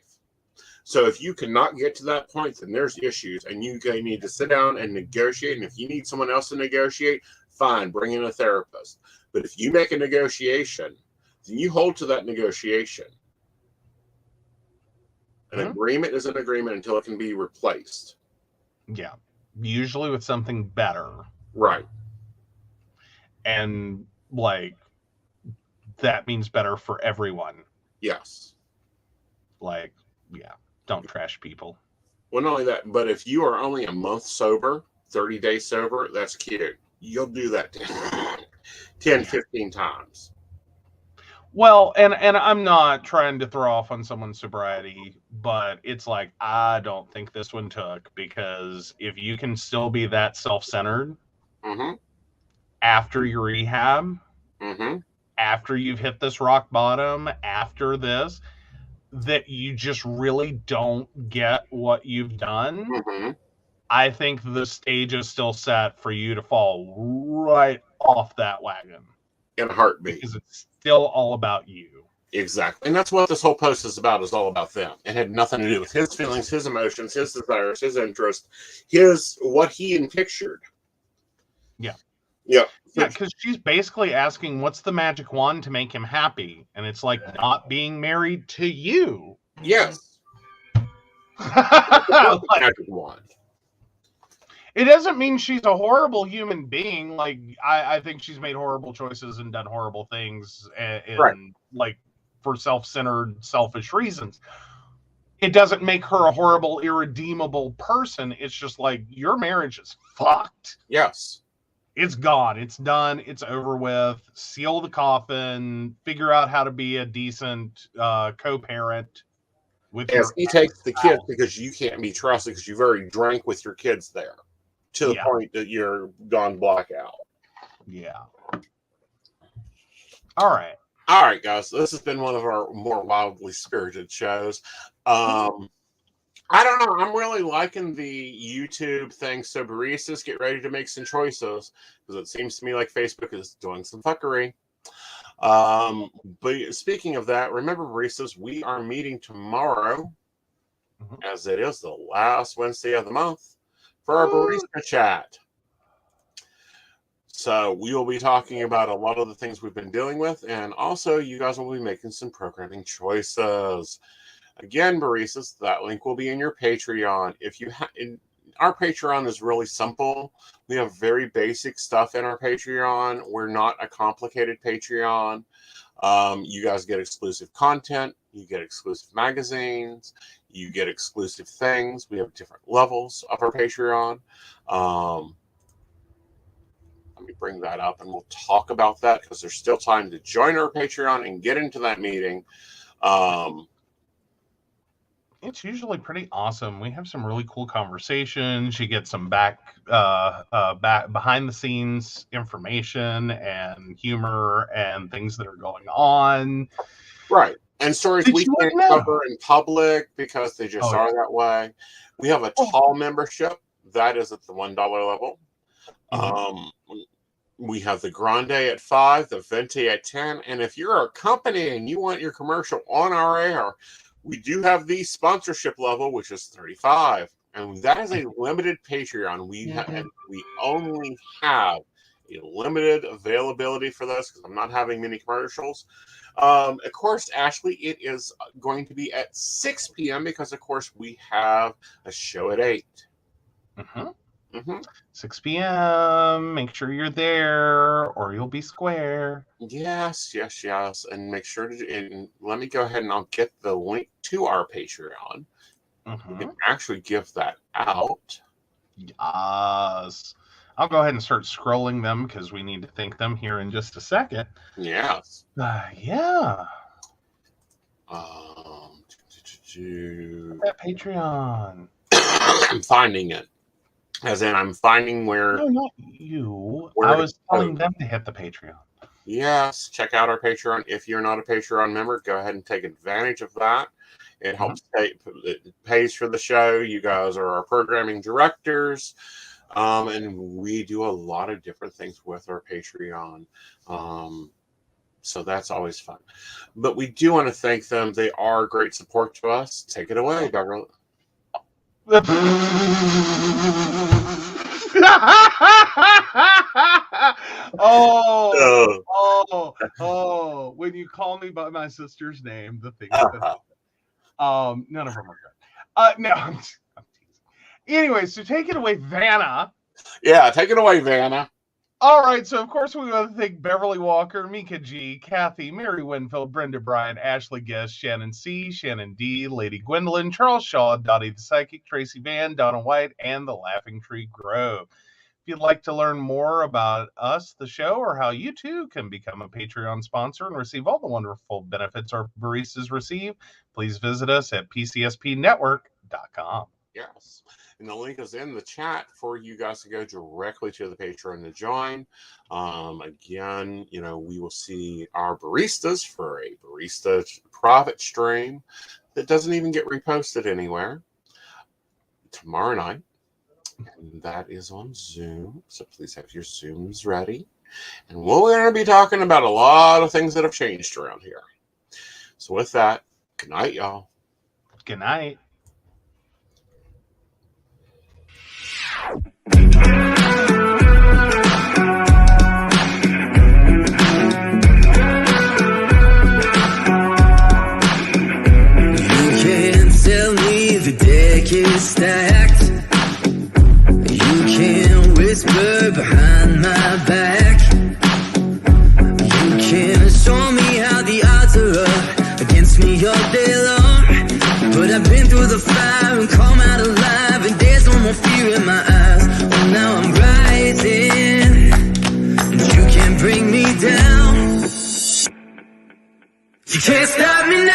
So if you cannot get to that point, then there's issues, and you need to sit down and negotiate. And if you need someone else to negotiate, fine, bring in a therapist. But if you make a negotiation, then you hold to that negotiation. An agreement is an agreement until it can be replaced. Yeah, usually with something better. Right. And, like, that means better for everyone. Yes. Like, yeah. Don't trash people. Well, not only that, but if you are only a month sober, 30 days sober, that's cute. You'll do that 10, 15 times. Well, and I'm not trying to throw off on someone's sobriety, but it's like, I don't think this one took, because if you can still be that self-centered after your rehab, after you've hit this rock bottom, after this, that you just really don't get what you've done, I think the stage is still set for you to fall right off that wagon. In a heartbeat. Because it's still all about you. Exactly. And that's what this whole post is about, is all about them. It had nothing to do with his feelings, his emotions, his desires, his interest, what he pictured. Yeah. Yeah. Yeah, because she's basically asking, what's the magic wand to make him happy? And it's like, not being married to you. Yes. Magic wand. It doesn't mean she's a horrible human being. Like, I think she's made horrible choices and done horrible things, like, for self-centered, selfish reasons. It doesn't make her a horrible, irredeemable person. It's just like, your marriage is fucked. Yes. It's gone. It's done. It's over with. Seal the coffin. Figure out how to be a decent co-parent. He takes the kids because you can't be trusted because you've already drank with your kids there to the point that you're gone blackout. Yeah. All right. All right, guys. This has been one of our more wildly spirited shows. I don't know. I'm really liking the YouTube thing. So baristas, get ready to make some choices, because it seems to me like Facebook is doing some fuckery. But speaking of that, remember, baristas, we are meeting tomorrow, as it is the last Wednesday of the month, for our barista chat. So we will be talking about a lot of the things we've been dealing with, and also you guys will be making some programming choices. Again, baristas, that link will be in your Patreon. If you our Patreon is really simple. We have very basic stuff in our Patreon. We're not a complicated Patreon. You guys get exclusive content. You get exclusive magazines. You get exclusive things. We have different levels of our Patreon. Let me bring that up and we'll talk about that, because there's still time to join our Patreon and get into that meeting. It's usually pretty awesome. We have some really cool conversations. You get some back behind the scenes information and humor and things that are going on. Right. And stories we can't cover in public because they just are that way. We have a tall membership. That is at the $1 level. We have the Grande at $5, the Venti at $10. And if you're a company and you want your commercial on our air, we do have the sponsorship level, which is $35. And that is a limited Patreon. We only have a limited availability for this, because I'm not having many commercials. Of course, Ashley, it is going to be at 6 p.m. because, of course, we have a show at 8. 6 p.m. Make sure you're there, or you'll be square. Yes. And make sure to. And let me go ahead and I'll get the link to our Patreon. We can actually give that out. Yes. I'll go ahead and start scrolling them, because we need to thank them here in just a second. Yes. Yeah. That Patreon. I'm finding it. As in, I'm finding where. No, not you. I was telling them to hit the Patreon. Yes. Check out our Patreon. If you're not a Patreon member, go ahead and take advantage of that. It helps it pays for the show. You guys are our programming directors. And we do a lot of different things with our Patreon. So that's always fun. But we do want to thank them. They are great support to us. Take it away, Beverly. When you call me by my sister's name, the thing none of them are good. No, I'm teasing. Anyway, so take it away, Vanna. Yeah, take it away, Vanna. All right, so of course we want to thank Beverly Walker, Mika G, Kathy, Mary Winfield, Brenda Bryan, Ashley Guest, Shannon C, Shannon D, Lady Gwendolyn, Charles Shaw, Dottie the Psychic, Tracy Van, Donna White, and the Laughing Tree Grove. If you'd like to learn more about us, the show, or how you too can become a Patreon sponsor and receive all the wonderful benefits our baristas receive, please visit us at pcspnetwork.com. Yes. And the link is in the chat for you guys to go directly to the Patreon to join. Again, we will see our baristas for a barista profit stream that doesn't even get reposted anywhere tomorrow night. And that is on Zoom. So please have your Zooms ready. And we're going to be talking about a lot of things that have changed around here. So with that, good night, y'all. Good night. Is stacked. You can whisper behind my back. You can show me how the odds are up against me all day long. But I've been through the fire and come out alive, and there's no more fear in my eyes. Oh, now I'm rising, and you can't bring me down. You can't stop me now.